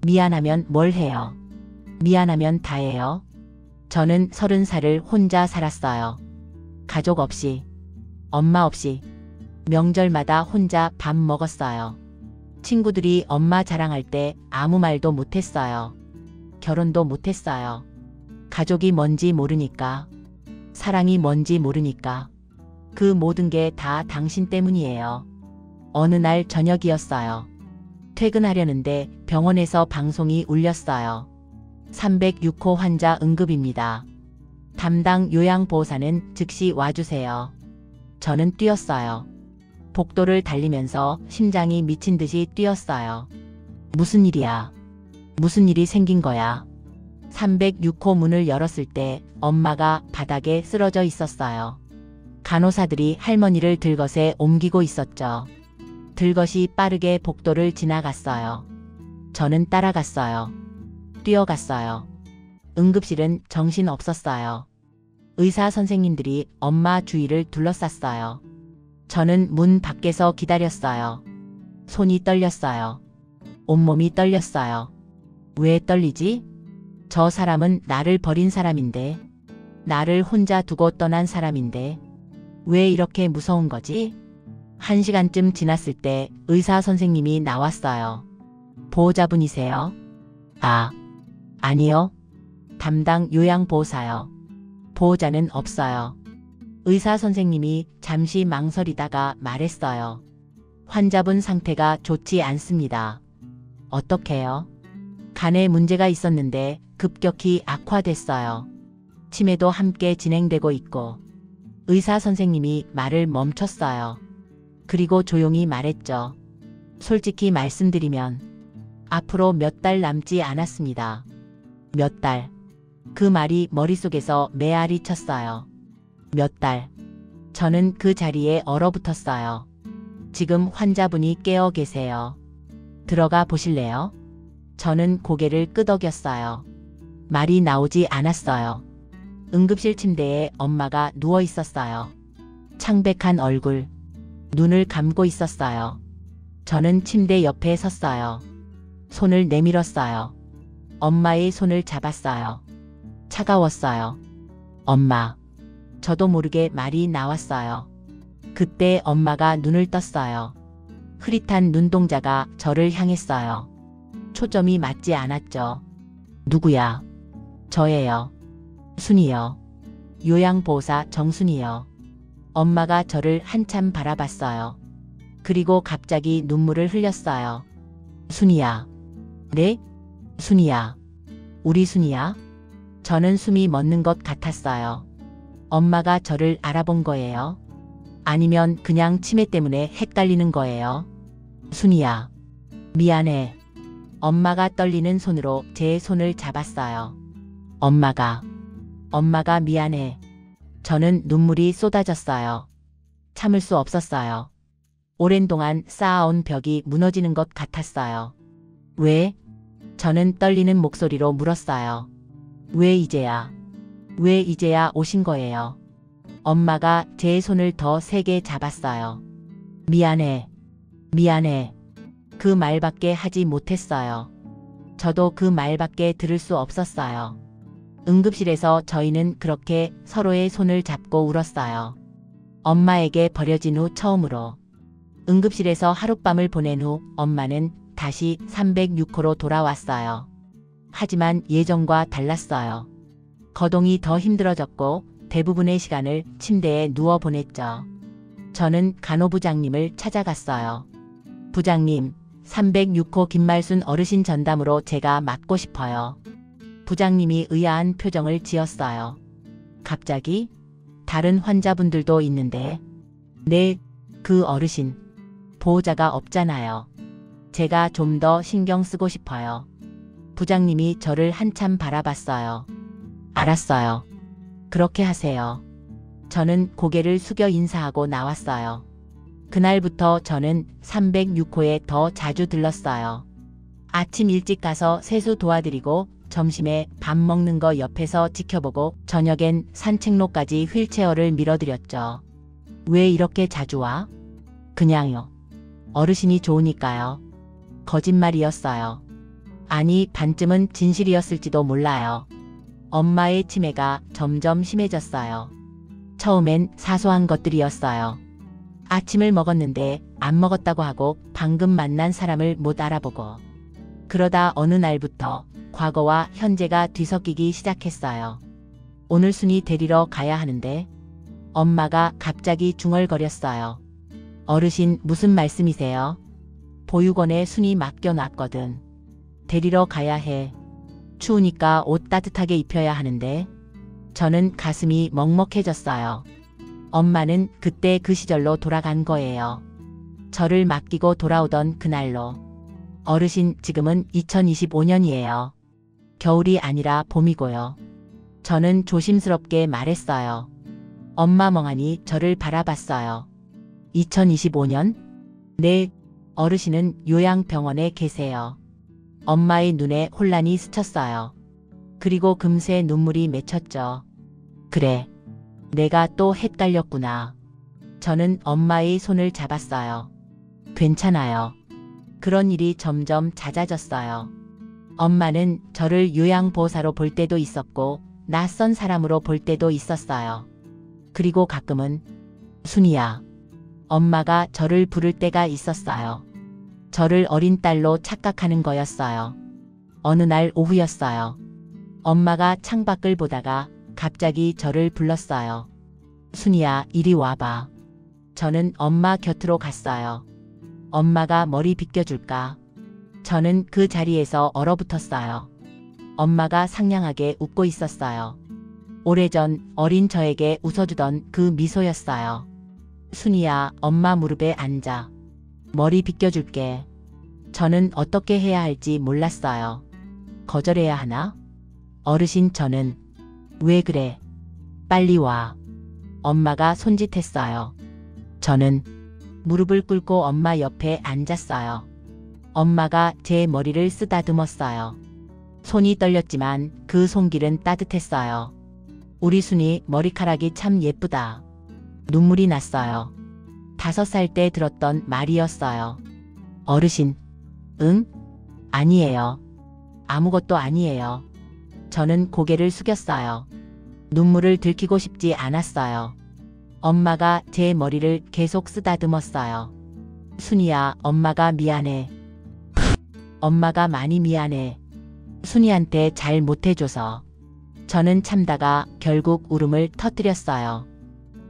미안하면 뭘 해요? 미안하면 다 해요? 저는 30살을 혼자 살았어요. 가족 없이, 엄마 없이. 명절마다 혼자 밥 먹었어요. 친구들이 엄마 자랑할 때 아무 말도 못했어요. 결혼도 못했어요. 가족이 뭔지 모르니까. 사랑이 뭔지 모르니까. 그 모든 게 다 당신 때문이에요. 어느 날 저녁이었어요. 퇴근하려는데 병원에서 방송이 울렸어요. 306호 환자 응급입니다. 담당 요양보호사는 즉시 와주세요. 저는 뛰었어요. 복도를 달리면서 심장이 미친 듯이 뛰었어요. 무슨 일이야? 무슨 일이 생긴 거야? 306호 문을 열었을 때 엄마가 바닥에 쓰러져 있었어요. 간호사들이 할머니를 들것에 옮기고 있었죠. 들것이 빠르게 복도를 지나갔어요. 저는 따라갔어요. 뛰어갔어요. 응급실은 정신 없었어요. 의사 선생님들이 엄마 주위를 둘러쌌어요. 저는 문 밖에서 기다렸어요. 손이 떨렸어요. 온몸이 떨렸어요. 왜 떨리지? 저 사람은 나를 버린 사람인데, 나를 혼자 두고 떠난 사람인데, 왜 이렇게 무서운 거지? 1시간쯤 지났을 때 의사 선생님이 나왔어요. 보호자분이세요? 아, 아니요. 담당 요양보호사요. 보호자는 없어요. 의사 선생님이 잠시 망설이다가 말했어요. 환자분 상태가 좋지 않습니다. 어떡해요? 간에 문제가 있었는데 급격히 악화됐어요. 치매도 함께 진행되고 있고. 의사 선생님이 말을 멈췄어요. 그리고 조용히 말했죠. 솔직히 말씀드리면 앞으로 몇 달 남지 않았습니다. 몇 달. 그 말이 머릿속에서 메아리 쳤어요. 몇 달. 저는 그 자리에 얼어붙었어요. 지금 환자분이 깨어 계세요. 들어가 보실래요? 저는 고개를 끄덕였어요. 말이 나오지 않았어요. 응급실 침대에 엄마가 누워 있었어요. 창백한 얼굴. 눈을 감고 있었어요. 저는 침대 옆에 섰어요. 손을 내밀었어요. 엄마의 손을 잡았어요. 차가웠어요. 엄마. 저도 모르게 말이 나왔어요. 그때 엄마가 눈을 떴어요. 흐릿한 눈동자가 저를 향했어요. 초점이 맞지 않았죠. 누구야? 저예요. 순이요. 요양보호사 정순이요. 엄마가 저를 한참 바라봤어요. 그리고 갑자기 눈물을 흘렸어요. 순이야. 네? 순이야. 우리 순이야? 저는 숨이 멎는 것 같았어요. 엄마가 저를 알아본 거예요? 아니면 그냥 치매 때문에 헷갈리는 거예요? 순이야. 미안해. 엄마가 떨리는 손으로 제 손을 잡았어요. 엄마가 미안해. 저는 눈물이 쏟아졌어요. 참을 수 없었어요. 오랜 동안 쌓아온 벽이 무너지는 것 같았어요. 왜? 저는 떨리는 목소리로 물었어요. 왜 이제야 오신 거예요? 엄마가 제 손을 더 세게 잡았어요. 미안해. 그 말밖에 하지 못했어요. 저도 그 말밖에 들을 수 없었어요. 응급실에서 저희는 그렇게 서로의 손을 잡고 울었어요. 엄마에게 버려진 후 처음으로. 응급실에서 하룻밤을 보낸 후 엄마는 다시 306호로 돌아왔어요. 하지만 예전과 달랐어요. 거동이 더 힘들어졌고 대부분의 시간을 침대에 누워 보냈죠. 저는 간호부장님을 찾아갔어요. 부장님, 306호 김말순 어르신 전담으로 제가 맡고 싶어요. 부장님이 의아한 표정을 지었어요. 갑자기? 다른 환자분들도 있는데. 네, 그 어르신. 보호자가 없잖아요. 제가 좀 더 신경 쓰고 싶어요. 부장님이 저를 한참 바라봤어요. 알았어요. 그렇게 하세요. 저는 고개를 숙여 인사하고 나왔어요. 그날부터 저는 306호에 더 자주 들렀어요. 아침 일찍 가서 세수 도와드리고 점심에 밥 먹는 거 옆에서 지켜보고 저녁엔 산책로까지 휠체어를 밀어드렸죠. 왜 이렇게 자주 와? 그냥요. 어르신이 좋으니까요. 거짓말이었어요. 아니, 반쯤은 진실이었을지도 몰라요. 엄마의 치매가 점점 심해졌어요. 처음엔 사소한 것들이었어요. 아침을 먹었는데 안 먹었다고 하고 방금 만난 사람을 못 알아보고. 그러다 어느 날부터 과거와 현재가 뒤섞이기 시작했어요. 오늘 순이 데리러 가야 하는데 엄마가 갑자기 중얼거렸어요. 어르신, 무슨 말씀이세요? 보육원에 순이 맡겨놨거든. 데리러 가야 해. 추우니까 옷 따뜻하게 입혀야 하는데. 저는 가슴이 먹먹해졌어요. 엄마는 그때 그 시절로 돌아간 거예요. 저를 맡기고 돌아오던 그날로. 어르신, 지금은 2025년이에요. 겨울이 아니라 봄이고요. 저는 조심스럽게 말했어요. 엄마 멍하니 저를 바라봤어요. 2025년? 네, 어르신은 요양병원에 계세요. 엄마의 눈에 혼란이 스쳤어요. 그리고 금세 눈물이 맺혔죠. 그래, 내가 또 헷갈렸구나. 저는 엄마의 손을 잡았어요. 괜찮아요. 그런 일이 점점 잦아졌어요. 엄마는 저를 요양보호사로 볼 때도 있었고 낯선 사람으로 볼 때도 있었어요. 그리고 가끔은 순이야. 엄마가 저를 부를 때가 있었어요. 저를 어린 딸로 착각하는 거였어요. 어느 날 오후였어요. 엄마가 창밖을 보다가 갑자기 저를 불렀어요. 순이야, 이리 와봐. 저는 엄마 곁으로 갔어요. 엄마가 머리 빗겨줄까? 저는 그 자리에서 얼어붙었어요. 엄마가 상냥하게 웃고 있었어요. 오래전 어린 저에게 웃어주던 그 미소였어요. 순이야, 엄마 무릎에 앉아. 머리 빗겨줄게. 저는 어떻게 해야 할지 몰랐어요. 거절해야 하나? 어르신, 저는. 왜 그래? 빨리 와. 엄마가 손짓했어요. 저는 무릎을 꿇고 엄마 옆에 앉았어요. 엄마가 제 머리를 쓰다듬었어요. 손이 떨렸지만 그 손길은 따뜻했어요. 우리 순이 머리카락이 참 예쁘다. 눈물이 났어요. 5살 때 들었던 말이었어요. 어르신, 응? 아니에요. 아무것도 아니에요. 저는 고개를 숙였어요. 눈물을 들키고 싶지 않았어요. 엄마가 제 머리를 계속 쓰다듬었어요. 순이야, 엄마가 미안해. 엄마가 많이 미안해. 순이한테 잘 못해줘서. 저는 참다가 결국 울음을 터뜨렸어요.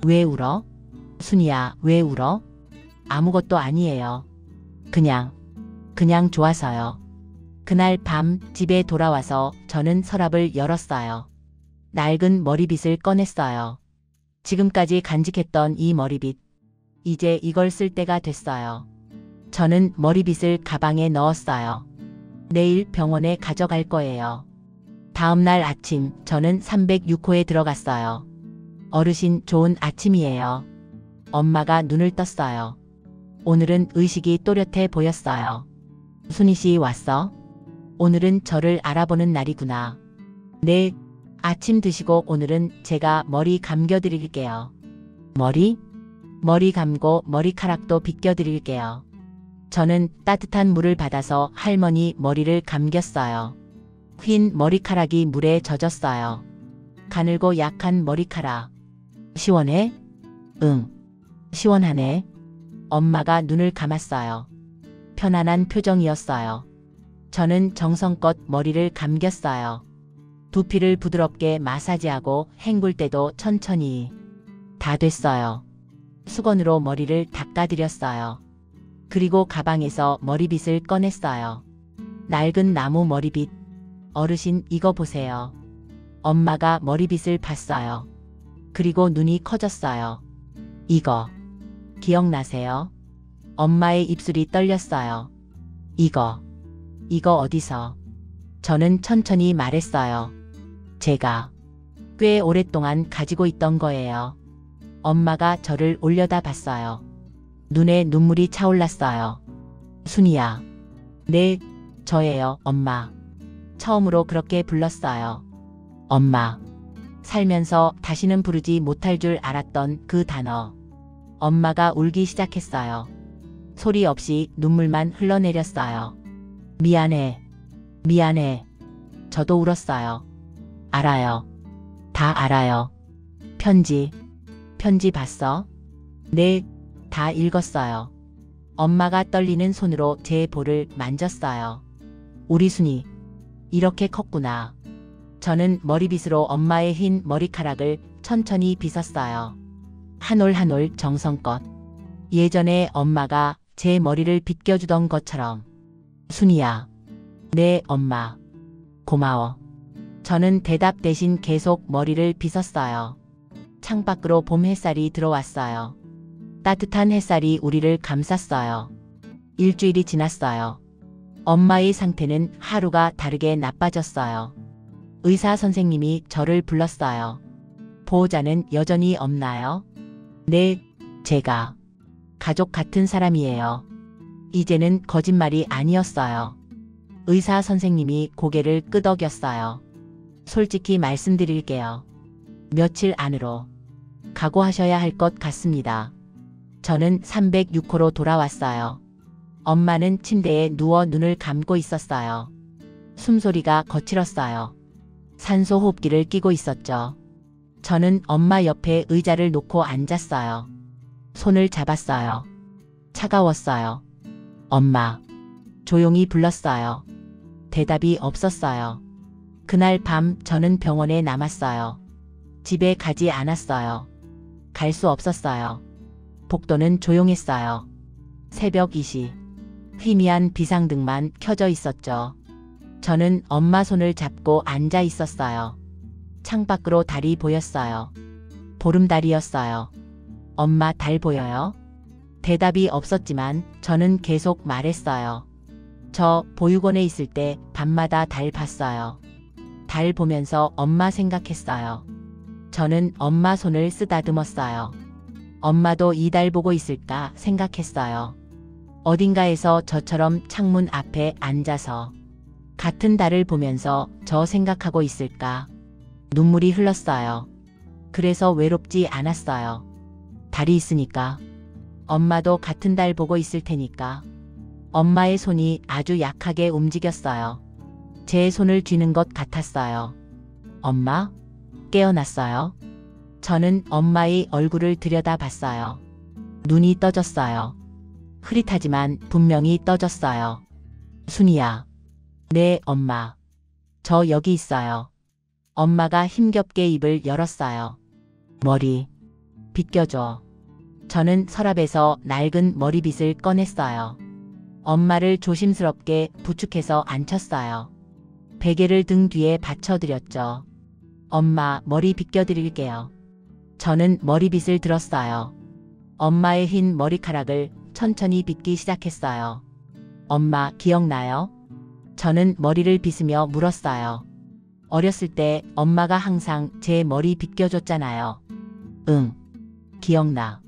왜 울어? 순이야, 왜 울어? 아무것도 아니에요. 그냥 좋아서요. 그날 밤 집에 돌아와서 저는 서랍을 열었어요. 낡은 머리빗을 꺼냈어요. 지금까지 간직했던 이 머리빗. 이제 이걸 쓸 때가 됐어요. 저는 머리빗을 가방에 넣었어요. 내일 병원에 가져갈 거예요. 다음날 아침 저는 306호에 들어갔어요. 어르신 좋은 아침이에요. 엄마가 눈을 떴어요. 오늘은 의식이 또렷해 보였어요. 순희 씨 왔어? 오늘은 저를 알아보는 날이구나. 네, 아침 드시고 오늘은 제가 머리 감겨드릴게요. 머리? 머리 감고 머리카락도 빗겨드릴게요. 저는 따뜻한 물을 받아서 할머니 머리를 감겼어요. 흰 머리카락이 물에 젖었어요. 가늘고 약한 머리카락. 시원해? 응. 시원하네. 엄마가 눈을 감았어요. 편안한 표정이었어요. 저는 정성껏 머리를 감겼어요. 두피를 부드럽게 마사지하고 헹굴 때도 천천히. 다 됐어요. 수건으로 머리를 닦아드렸어요. 그리고 가방에서 머리빗을 꺼냈어요. 낡은 나무 머리빗. 어르신 이거 보세요. 엄마가 머리빗을 봤어요. 그리고 눈이 커졌어요. 이거 기억나세요? 엄마의 입술이 떨렸어요. 이거 어디서? 저는 천천히 말했어요. 제가 꽤 오랫동안 가지고 있던 거예요. 엄마가 저를 올려다 봤어요. 눈에 눈물이 차올랐어요. 순이야. 네, 저예요, 엄마. 처음으로 그렇게 불렀어요. 엄마. 살면서 다시는 부르지 못할 줄 알았던 그 단어. 엄마가 울기 시작했어요. 소리 없이 눈물만 흘러내렸어요. 미안해. 미안해. 저도 울었어요. 알아요. 다 알아요. 편지 봤어? 네, 다 읽었어요. 엄마가 떨리는 손으로 제 볼을 만졌어요. 우리 순이 이렇게 컸구나. 저는 머리빗으로 엄마의 흰 머리카락을 천천히 빗었어요. 한 올 한 올 정성껏. 예전에 엄마가 제 머리를 빗겨주던 것처럼. 순이야. 네, 엄마. 고마워. 저는 대답 대신 계속 머리를 빗었어요. 창밖으로 봄 햇살이 들어왔어요. 따뜻한 햇살이 우리를 감쌌어요. 일주일이 지났어요. 엄마의 상태는 하루가 다르게 나빠졌어요. 의사 선생님이 저를 불렀어요. 보호자는 여전히 없나요? 네, 제가. 가족 같은 사람이에요. 이제는 거짓말이 아니었어요. 의사 선생님이 고개를 끄덕였어요. 솔직히 말씀드릴게요. 며칠 안으로 각오하셔야 할 것 같습니다. 저는 306호로 돌아왔어요. 엄마는 침대에 누워 눈을 감고 있었어요. 숨소리가 거칠었어요. 산소 호흡기를 끼고 있었죠. 저는 엄마 옆에 의자를 놓고 앉았어요. 손을 잡았어요. 차가웠어요. 엄마. 조용히 불렀어요. 대답이 없었어요. 그날 밤 저는 병원에 남았어요. 집에 가지 않았어요. 갈 수 없었어요. 복도는 조용했어요. 새벽 2시. 희미한 비상등만 켜져 있었죠. 저는 엄마 손을 잡고 앉아 있었어요. 창밖으로 달이 보였어요. 보름달이었어요. 엄마 달 보여요? 대답이 없었지만 저는 계속 말했어요. 저 보육원에 있을 때 밤마다 달 봤어요. 달 보면서 엄마 생각했어요. 저는 엄마 손을 쓰다듬었어요. 엄마도 이 달 보고 있을까 생각했어요. 어딘가에서 저처럼 창문 앞에 앉아서 같은 달을 보면서 저 생각하고 있을까. 눈물이 흘렀어요. 그래서 외롭지 않았어요. 달이 있으니까. 엄마도 같은 달 보고 있을 테니까. 엄마의 손이 아주 약하게 움직였어요. 제 손을 쥐는 것 같았어요. 엄마? 깨어났어요? 저는 엄마의 얼굴을 들여다봤어요. 눈이 떠졌어요. 흐릿하지만 분명히 떠졌어요. 순이야. 네, 엄마. 저 여기 있어요. 엄마가 힘겹게 입을 열었어요. 머리 빗겨줘. 저는 서랍에서 낡은 머리빗을 꺼냈어요. 엄마를 조심스럽게 부축해서 앉혔어요. 베개를 등 뒤에 받쳐드렸죠. 엄마 머리 빗겨드릴게요. 저는 머리빗을 들었어요. 엄마의 흰 머리카락을 천천히 빗기 시작했어요. 엄마 기억나요? 저는 머리를 빗으며 물었어요. 어렸을 때 엄마가 항상 제 머리 빗겨줬잖아요. 응, 기억나.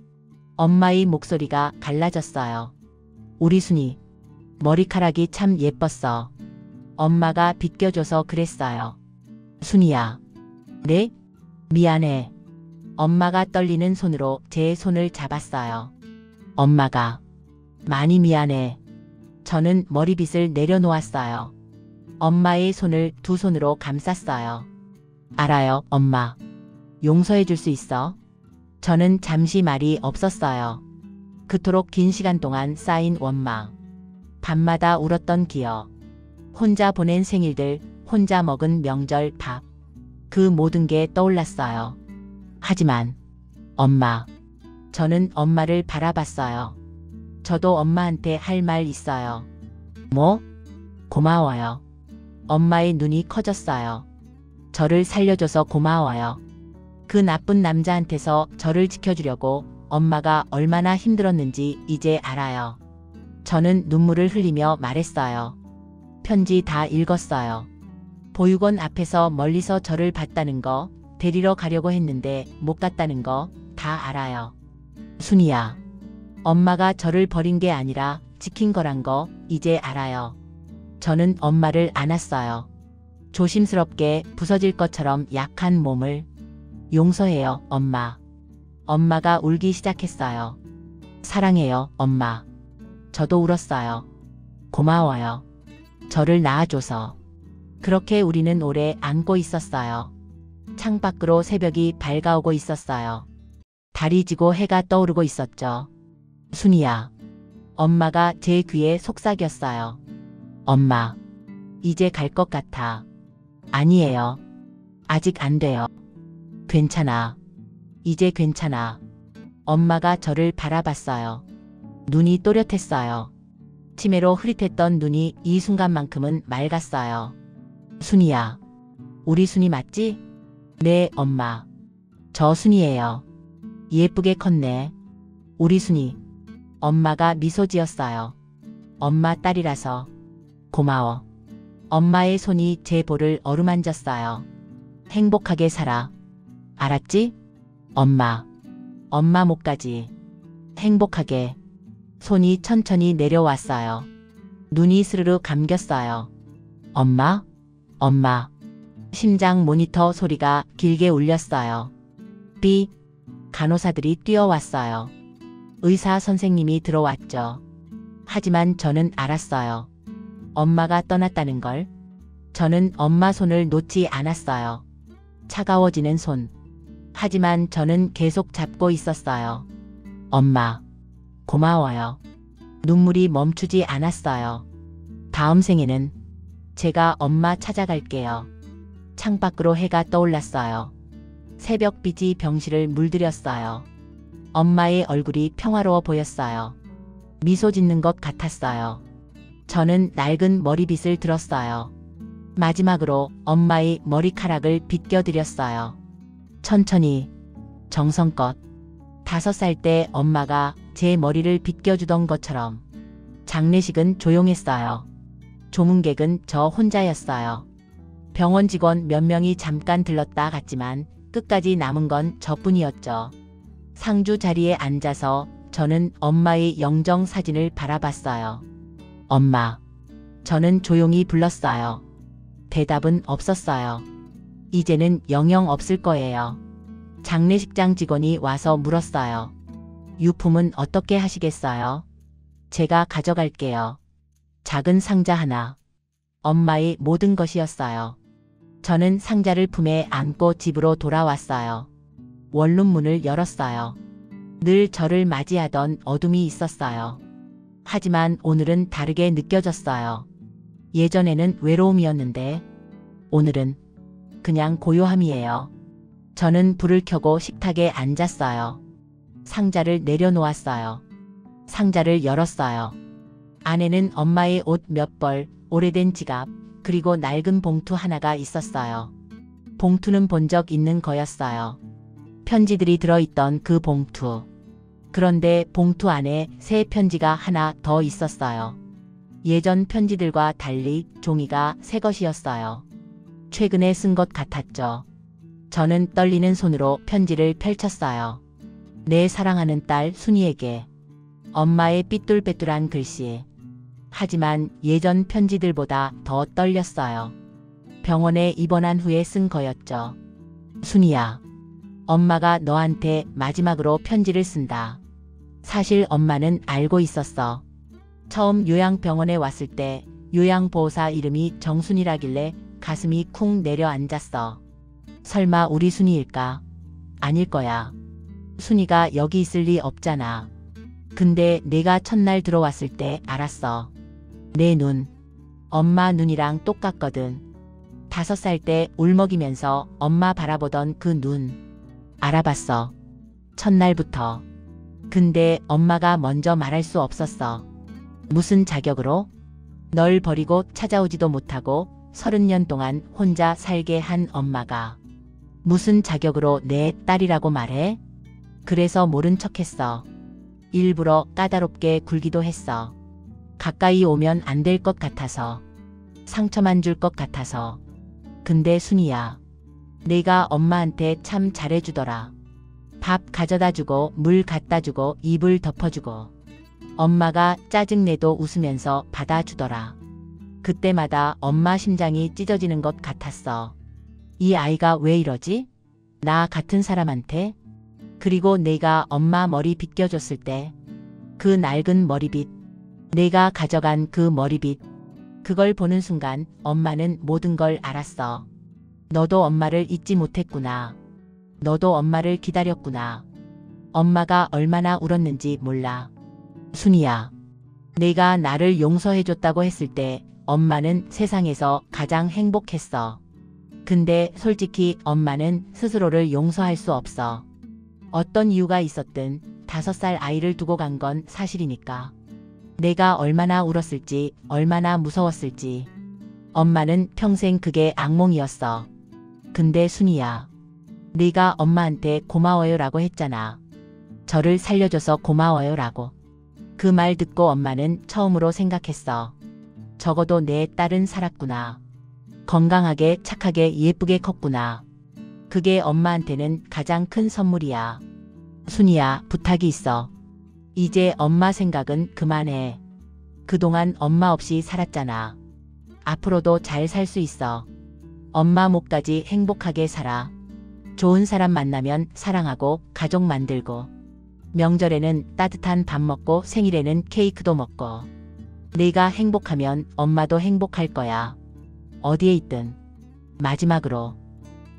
엄마의 목소리가 갈라졌어요. 우리 순이, 머리카락이 참 예뻤어. 엄마가 빗겨줘서 그랬어요. 순이야. 네? 미안해. 엄마가 떨리는 손으로 제 손을 잡았어요. 엄마가. 많이 미안해. 저는 머리빗을 내려놓았어요. 엄마의 손을 두 손으로 감쌌어요. 알아요, 엄마. 용서해 줄 수 있어? 저는 잠시 말이 없었어요. 그토록 긴 시간 동안 쌓인 원망. 밤마다 울었던 기억. 혼자 보낸 생일들, 혼자 먹은 명절 밥. 그 모든 게 떠올랐어요. 하지만 엄마. 저는 엄마를 바라봤어요. 저도 엄마한테 할 말 있어요. 뭐? 고마워요. 엄마의 눈이 커졌어요. 저를 살려줘서 고마워요. 그 나쁜 남자한테서 저를 지켜주려고 엄마가 얼마나 힘들었는지 이제 알아요. 저는 눈물을 흘리며 말했어요. 편지 다 읽었어요. 보육원 앞에서 멀리서 저를 봤다는 거, 데리러 가려고 했는데 못 갔다는 거 다 알아요. 순이야. 엄마가 저를 버린 게 아니라 지킨 거란 거 이제 알아요. 저는 엄마를 안았어요. 조심스럽게 부서질 것처럼 약한 몸을. 용서해요, 엄마. 엄마가 울기 시작했어요. 사랑해요, 엄마. 저도 울었어요. 고마워요. 저를 낳아줘서. 그렇게 우리는 오래 안고 있었어요. 창밖으로 새벽이 밝아오고 있었어요. 달이 지고 해가 떠오르고 있었죠. 순이야. 엄마가 제 귀에 속삭였어요. 엄마. 이제 갈 것 같아. 아니에요. 아직 안 돼요. 괜찮아. 이제 괜찮아. 엄마가 저를 바라봤어요. 눈이 또렷했어요. 치매로 흐릿했던 눈이 이 순간만큼은 맑았어요. 순이야. 우리 순이 맞지? 네, 엄마. 저 순이에요. 예쁘게 컸네. 우리 순이. 엄마가 미소 지었어요. 엄마 딸이라서. 고마워. 엄마의 손이 제 볼을 어루만졌어요. 행복하게 살아. 알았지? 엄마. 엄마 목까지. 행복하게. 손이 천천히 내려왔어요. 눈이 스르르 감겼어요. 엄마? 엄마. 심장 모니터 소리가 길게 울렸어요. 삐. 간호사들이 뛰어왔어요. 의사 선생님이 들어왔죠. 하지만 저는 알았어요. 엄마가 떠났다는 걸. 저는 엄마 손을 놓지 않았어요. 차가워지는 손. 하지만 저는 계속 잡고 있었어요. 엄마. 고마워요. 눈물이 멈추지 않았어요. 다음 생에는 제가 엄마 찾아갈게요. 창밖으로 해가 떠올랐어요. 새벽빛이 병실을 물들였어요. 엄마의 얼굴이 평화로워 보였어요. 미소 짓는 것 같았어요. 저는 낡은 머리빗을 들었어요. 마지막으로 엄마의 머리카락을 빗겨드렸어요. 천천히, 정성껏. 5살 때 엄마가 제 머리를 빗겨주던 것처럼. 장례식은 조용했어요. 조문객은 저 혼자였어요. 병원 직원 몇 명이 잠깐 들렀다 갔지만 끝까지 남은 건 저뿐이었죠. 상주 자리에 앉아서 저는 엄마의 영정 사진을 바라봤어요. 엄마. 저는 조용히 불렀어요. 대답은 없었어요. 이제는 영영 없을 거예요. 장례식장 직원이 와서 물었어요. 유품은 어떻게 하시겠어요? 제가 가져갈게요. 작은 상자 하나. 엄마의 모든 것이었어요. 저는 상자를 품에 안고 집으로 돌아왔어요. 원룸문을 열었어요. 늘 저를 맞이하던 어둠이 있었어요. 하지만 오늘은 다르게 느껴졌어요. 예전에는 외로움이었는데 오늘은 그냥 고요함이에요. 저는 불을 켜고 식탁에 앉았어요. 상자를 내려놓았어요. 상자를 열었어요. 안에는 엄마의 옷 몇 벌, 오래된 지갑, 그리고 낡은 봉투 하나가 있었어요. 봉투는 본 적 있는 거였어요. 편지들이 들어있던 그 봉투. 그런데 봉투 안에 새 편지가 하나 더 있었어요. 예전 편지들과 달리 종이가 새 것이었어요. 최근에 쓴 것 같았죠. 저는 떨리는 손으로 편지를 펼쳤어요. 내 사랑하는 딸 순이에게. 엄마의 삐뚤빼뚤한 글씨. 하지만 예전 편지들보다 더 떨렸어요. 병원에 입원한 후에 쓴 거였죠. 순이야. 엄마가 너한테 마지막으로 편지를 쓴다. 사실 엄마는 알고 있었어. 처음 요양병원에 왔을 때 요양보호사 이름이 정순이라길래 가슴이 쿵 내려앉았어. 설마 우리 순이일까? 아닐 거야. 순이가 여기 있을 리 없잖아. 근데 내가 첫날 들어왔을 때 알았어. 내 눈. 엄마 눈이랑 똑같거든. 5살 때 울먹이면서 엄마 바라보던 그 눈. 알아봤어. 첫날부터. 근데 엄마가 먼저 말할 수 없었어. 무슨 자격으로? 널 버리고 찾아오지도 못하고 30년 동안 혼자 살게 한 엄마가 무슨 자격으로 내 딸이라고 말해? 그래서 모른 척했어. 일부러 까다롭게 굴기도 했어. 가까이 오면 안 될 것 같아서. 상처만 줄 것 같아서. 근데 순이야. 내가 엄마한테 참 잘해주더라. 밥 가져다 주고 물 갖다 주고 이불 덮어주고. 엄마가 짜증내도 웃으면서 받아주더라. 그때마다 엄마 심장이 찢어지는 것 같았어. 이 아이가 왜 이러지? 나 같은 사람한테? 그리고 내가 엄마 머리 빗겨줬을 때 그 낡은 머리빗. 내가 가져간 그 머리빗. 그걸 보는 순간 엄마는 모든 걸 알았어. 너도 엄마를 잊지 못했구나. 너도 엄마를 기다렸구나. 엄마가 얼마나 울었는지 몰라. 순이야. 내가 나를 용서해줬다고 했을 때 엄마는 세상에서 가장 행복했어. 근데 솔직히 엄마는 스스로를 용서할 수 없어. 어떤 이유가 있었든 5살 아이를 두고 간 건 사실이니까. 내가 얼마나 울었을지, 얼마나 무서웠을지. 엄마는 평생 그게 악몽이었어. 근데 순이야. 네가 엄마한테 고마워요라고 했잖아. 저를 살려줘서 고마워요라고. 그 말 듣고 엄마는 처음으로 생각했어. 적어도 내 딸은 살았구나. 건강하게 착하게 예쁘게 컸구나. 그게 엄마한테는 가장 큰 선물이야. 순이야, 부탁이 있어. 이제 엄마 생각은 그만해. 그동안 엄마 없이 살았잖아. 앞으로도 잘 살 수 있어. 엄마 목까지 행복하게 살아. 좋은 사람 만나면 사랑하고 가족 만들고. 명절에는 따뜻한 밥 먹고 생일에는 케이크도 먹고. 내가 행복하면 엄마도 행복할 거야. 어디에 있든. 마지막으로.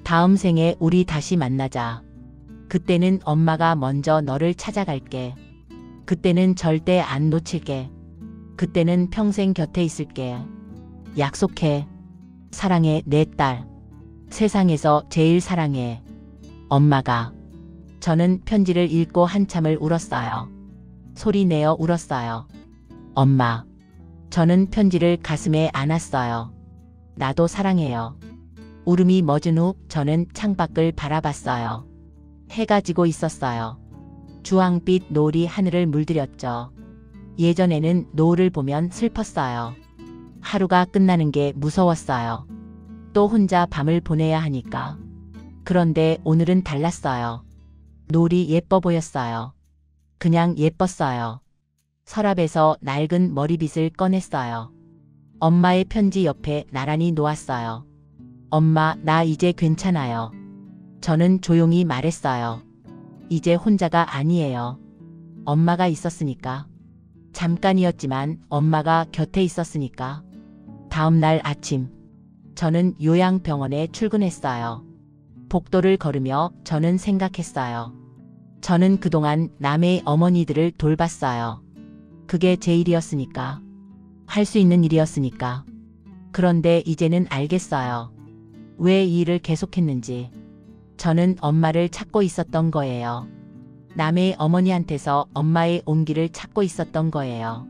다음 생에 우리 다시 만나자. 그때는 엄마가 먼저 너를 찾아갈게. 그때는 절대 안 놓칠게. 그때는 평생 곁에 있을게. 약속해. 사랑해, 내 딸. 세상에서 제일 사랑해. 엄마가. 저는 편지를 읽고 한참을 울었어요. 소리 내어 울었어요. 엄마. 저는 편지를 가슴에 안았어요. 나도 사랑해요. 울음이 멎은 후 저는 창밖을 바라봤어요. 해가 지고 있었어요. 주황빛 노을이 하늘을 물들였죠. 예전에는 노을을 보면 슬펐어요. 하루가 끝나는 게 무서웠어요. 또 혼자 밤을 보내야 하니까. 그런데 오늘은 달랐어요. 노을이 예뻐 보였어요. 그냥 예뻤어요. 서랍에서 낡은 머리빗을 꺼냈어요. 엄마의 편지 옆에 나란히 놓았어요. 엄마, 나 이제 괜찮아요. 저는 조용히 말했어요. 이제 혼자가 아니에요. 엄마가 있었으니까. 잠깐이었지만 엄마가 곁에 있었으니까. 다음 날 아침. 저는 요양병원에 출근했어요. 복도를 걸으며 저는 생각했어요. 저는 그동안 남의 어머니들을 돌봤어요. 그게 제 일이었으니까. 할 수 있는 일이었으니까. 그런데 이제는 알겠어요. 왜 이 일을 계속했는지. 저는 엄마를 찾고 있었던 거예요. 남의 어머니한테서 엄마의 온기를 찾고 있었던 거예요.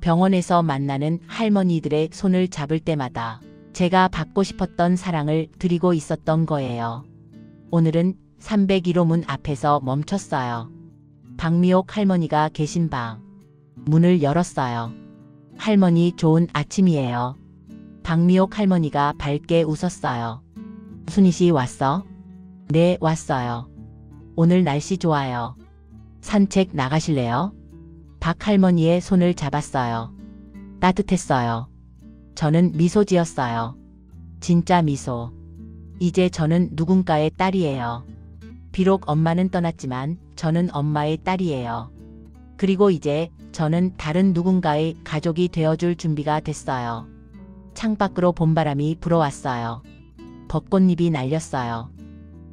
병원에서 만나는 할머니들의 손을 잡을 때마다 제가 받고 싶었던 사랑을 드리고 있었던 거예요. 오늘은 301호 문 앞에서 멈췄어요. 박미옥 할머니가 계신 방. 문을 열었어요. 할머니 좋은 아침이에요. 박미옥 할머니가 밝게 웃었어요. 순희 씨 왔어? 네, 왔어요. 오늘 날씨 좋아요. 산책 나가실래요? 박 할머니의 손을 잡았어요. 따뜻했어요. 저는 미소 지었어요. 진짜 미소. 이제 저는 누군가의 딸이에요. 비록 엄마는 떠났지만 저는 엄마의 딸이에요. 그리고 이제 저는 다른 누군가의 가족이 되어줄 준비가 됐어요. 창밖으로 봄바람이 불어왔어요. 벚꽃잎이 날렸어요.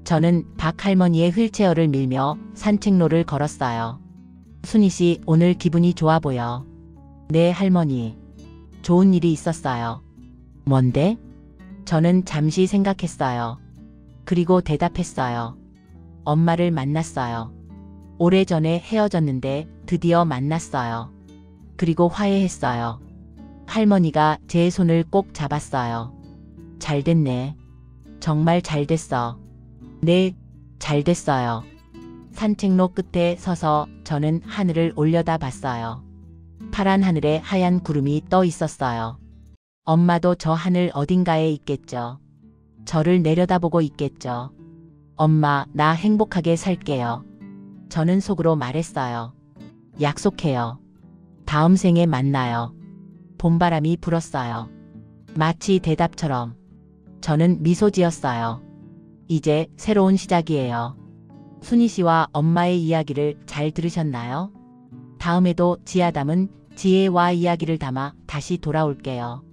저는 박 할머니의 휠체어를 밀며 산책로를 걸었어요. 순희 씨, 오늘 기분이 좋아 보여. 네, 할머니. 좋은 일이 있었어요. 뭔데? 저는 잠시 생각했어요. 그리고 대답했어요. 엄마를 만났어요. 오래전에 헤어졌는데 드디어 만났어요. 그리고 화해했어요. 할머니가 제 손을 꼭 잡았어요. 잘 됐네. 정말 잘 됐어. 네, 잘 됐어요. 산책로 끝에 서서 저는 하늘을 올려다 봤어요. 파란 하늘에 하얀 구름이 떠 있었어요. 엄마도 저 하늘 어딘가에 있겠죠. 저를 내려다보고 있겠죠. 엄마, 나 행복하게 살게요. 저는 속으로 말했어요. 약속해요. 다음 생에 만나요. 봄바람이 불었어요. 마치 대답처럼. 저는 미소 지었어요. 이제 새로운 시작이에요. 순희 씨와 엄마의 이야기를 잘 들으셨나요? 다음에도 지아담은 지혜와 이야기를 담아 다시 돌아올게요.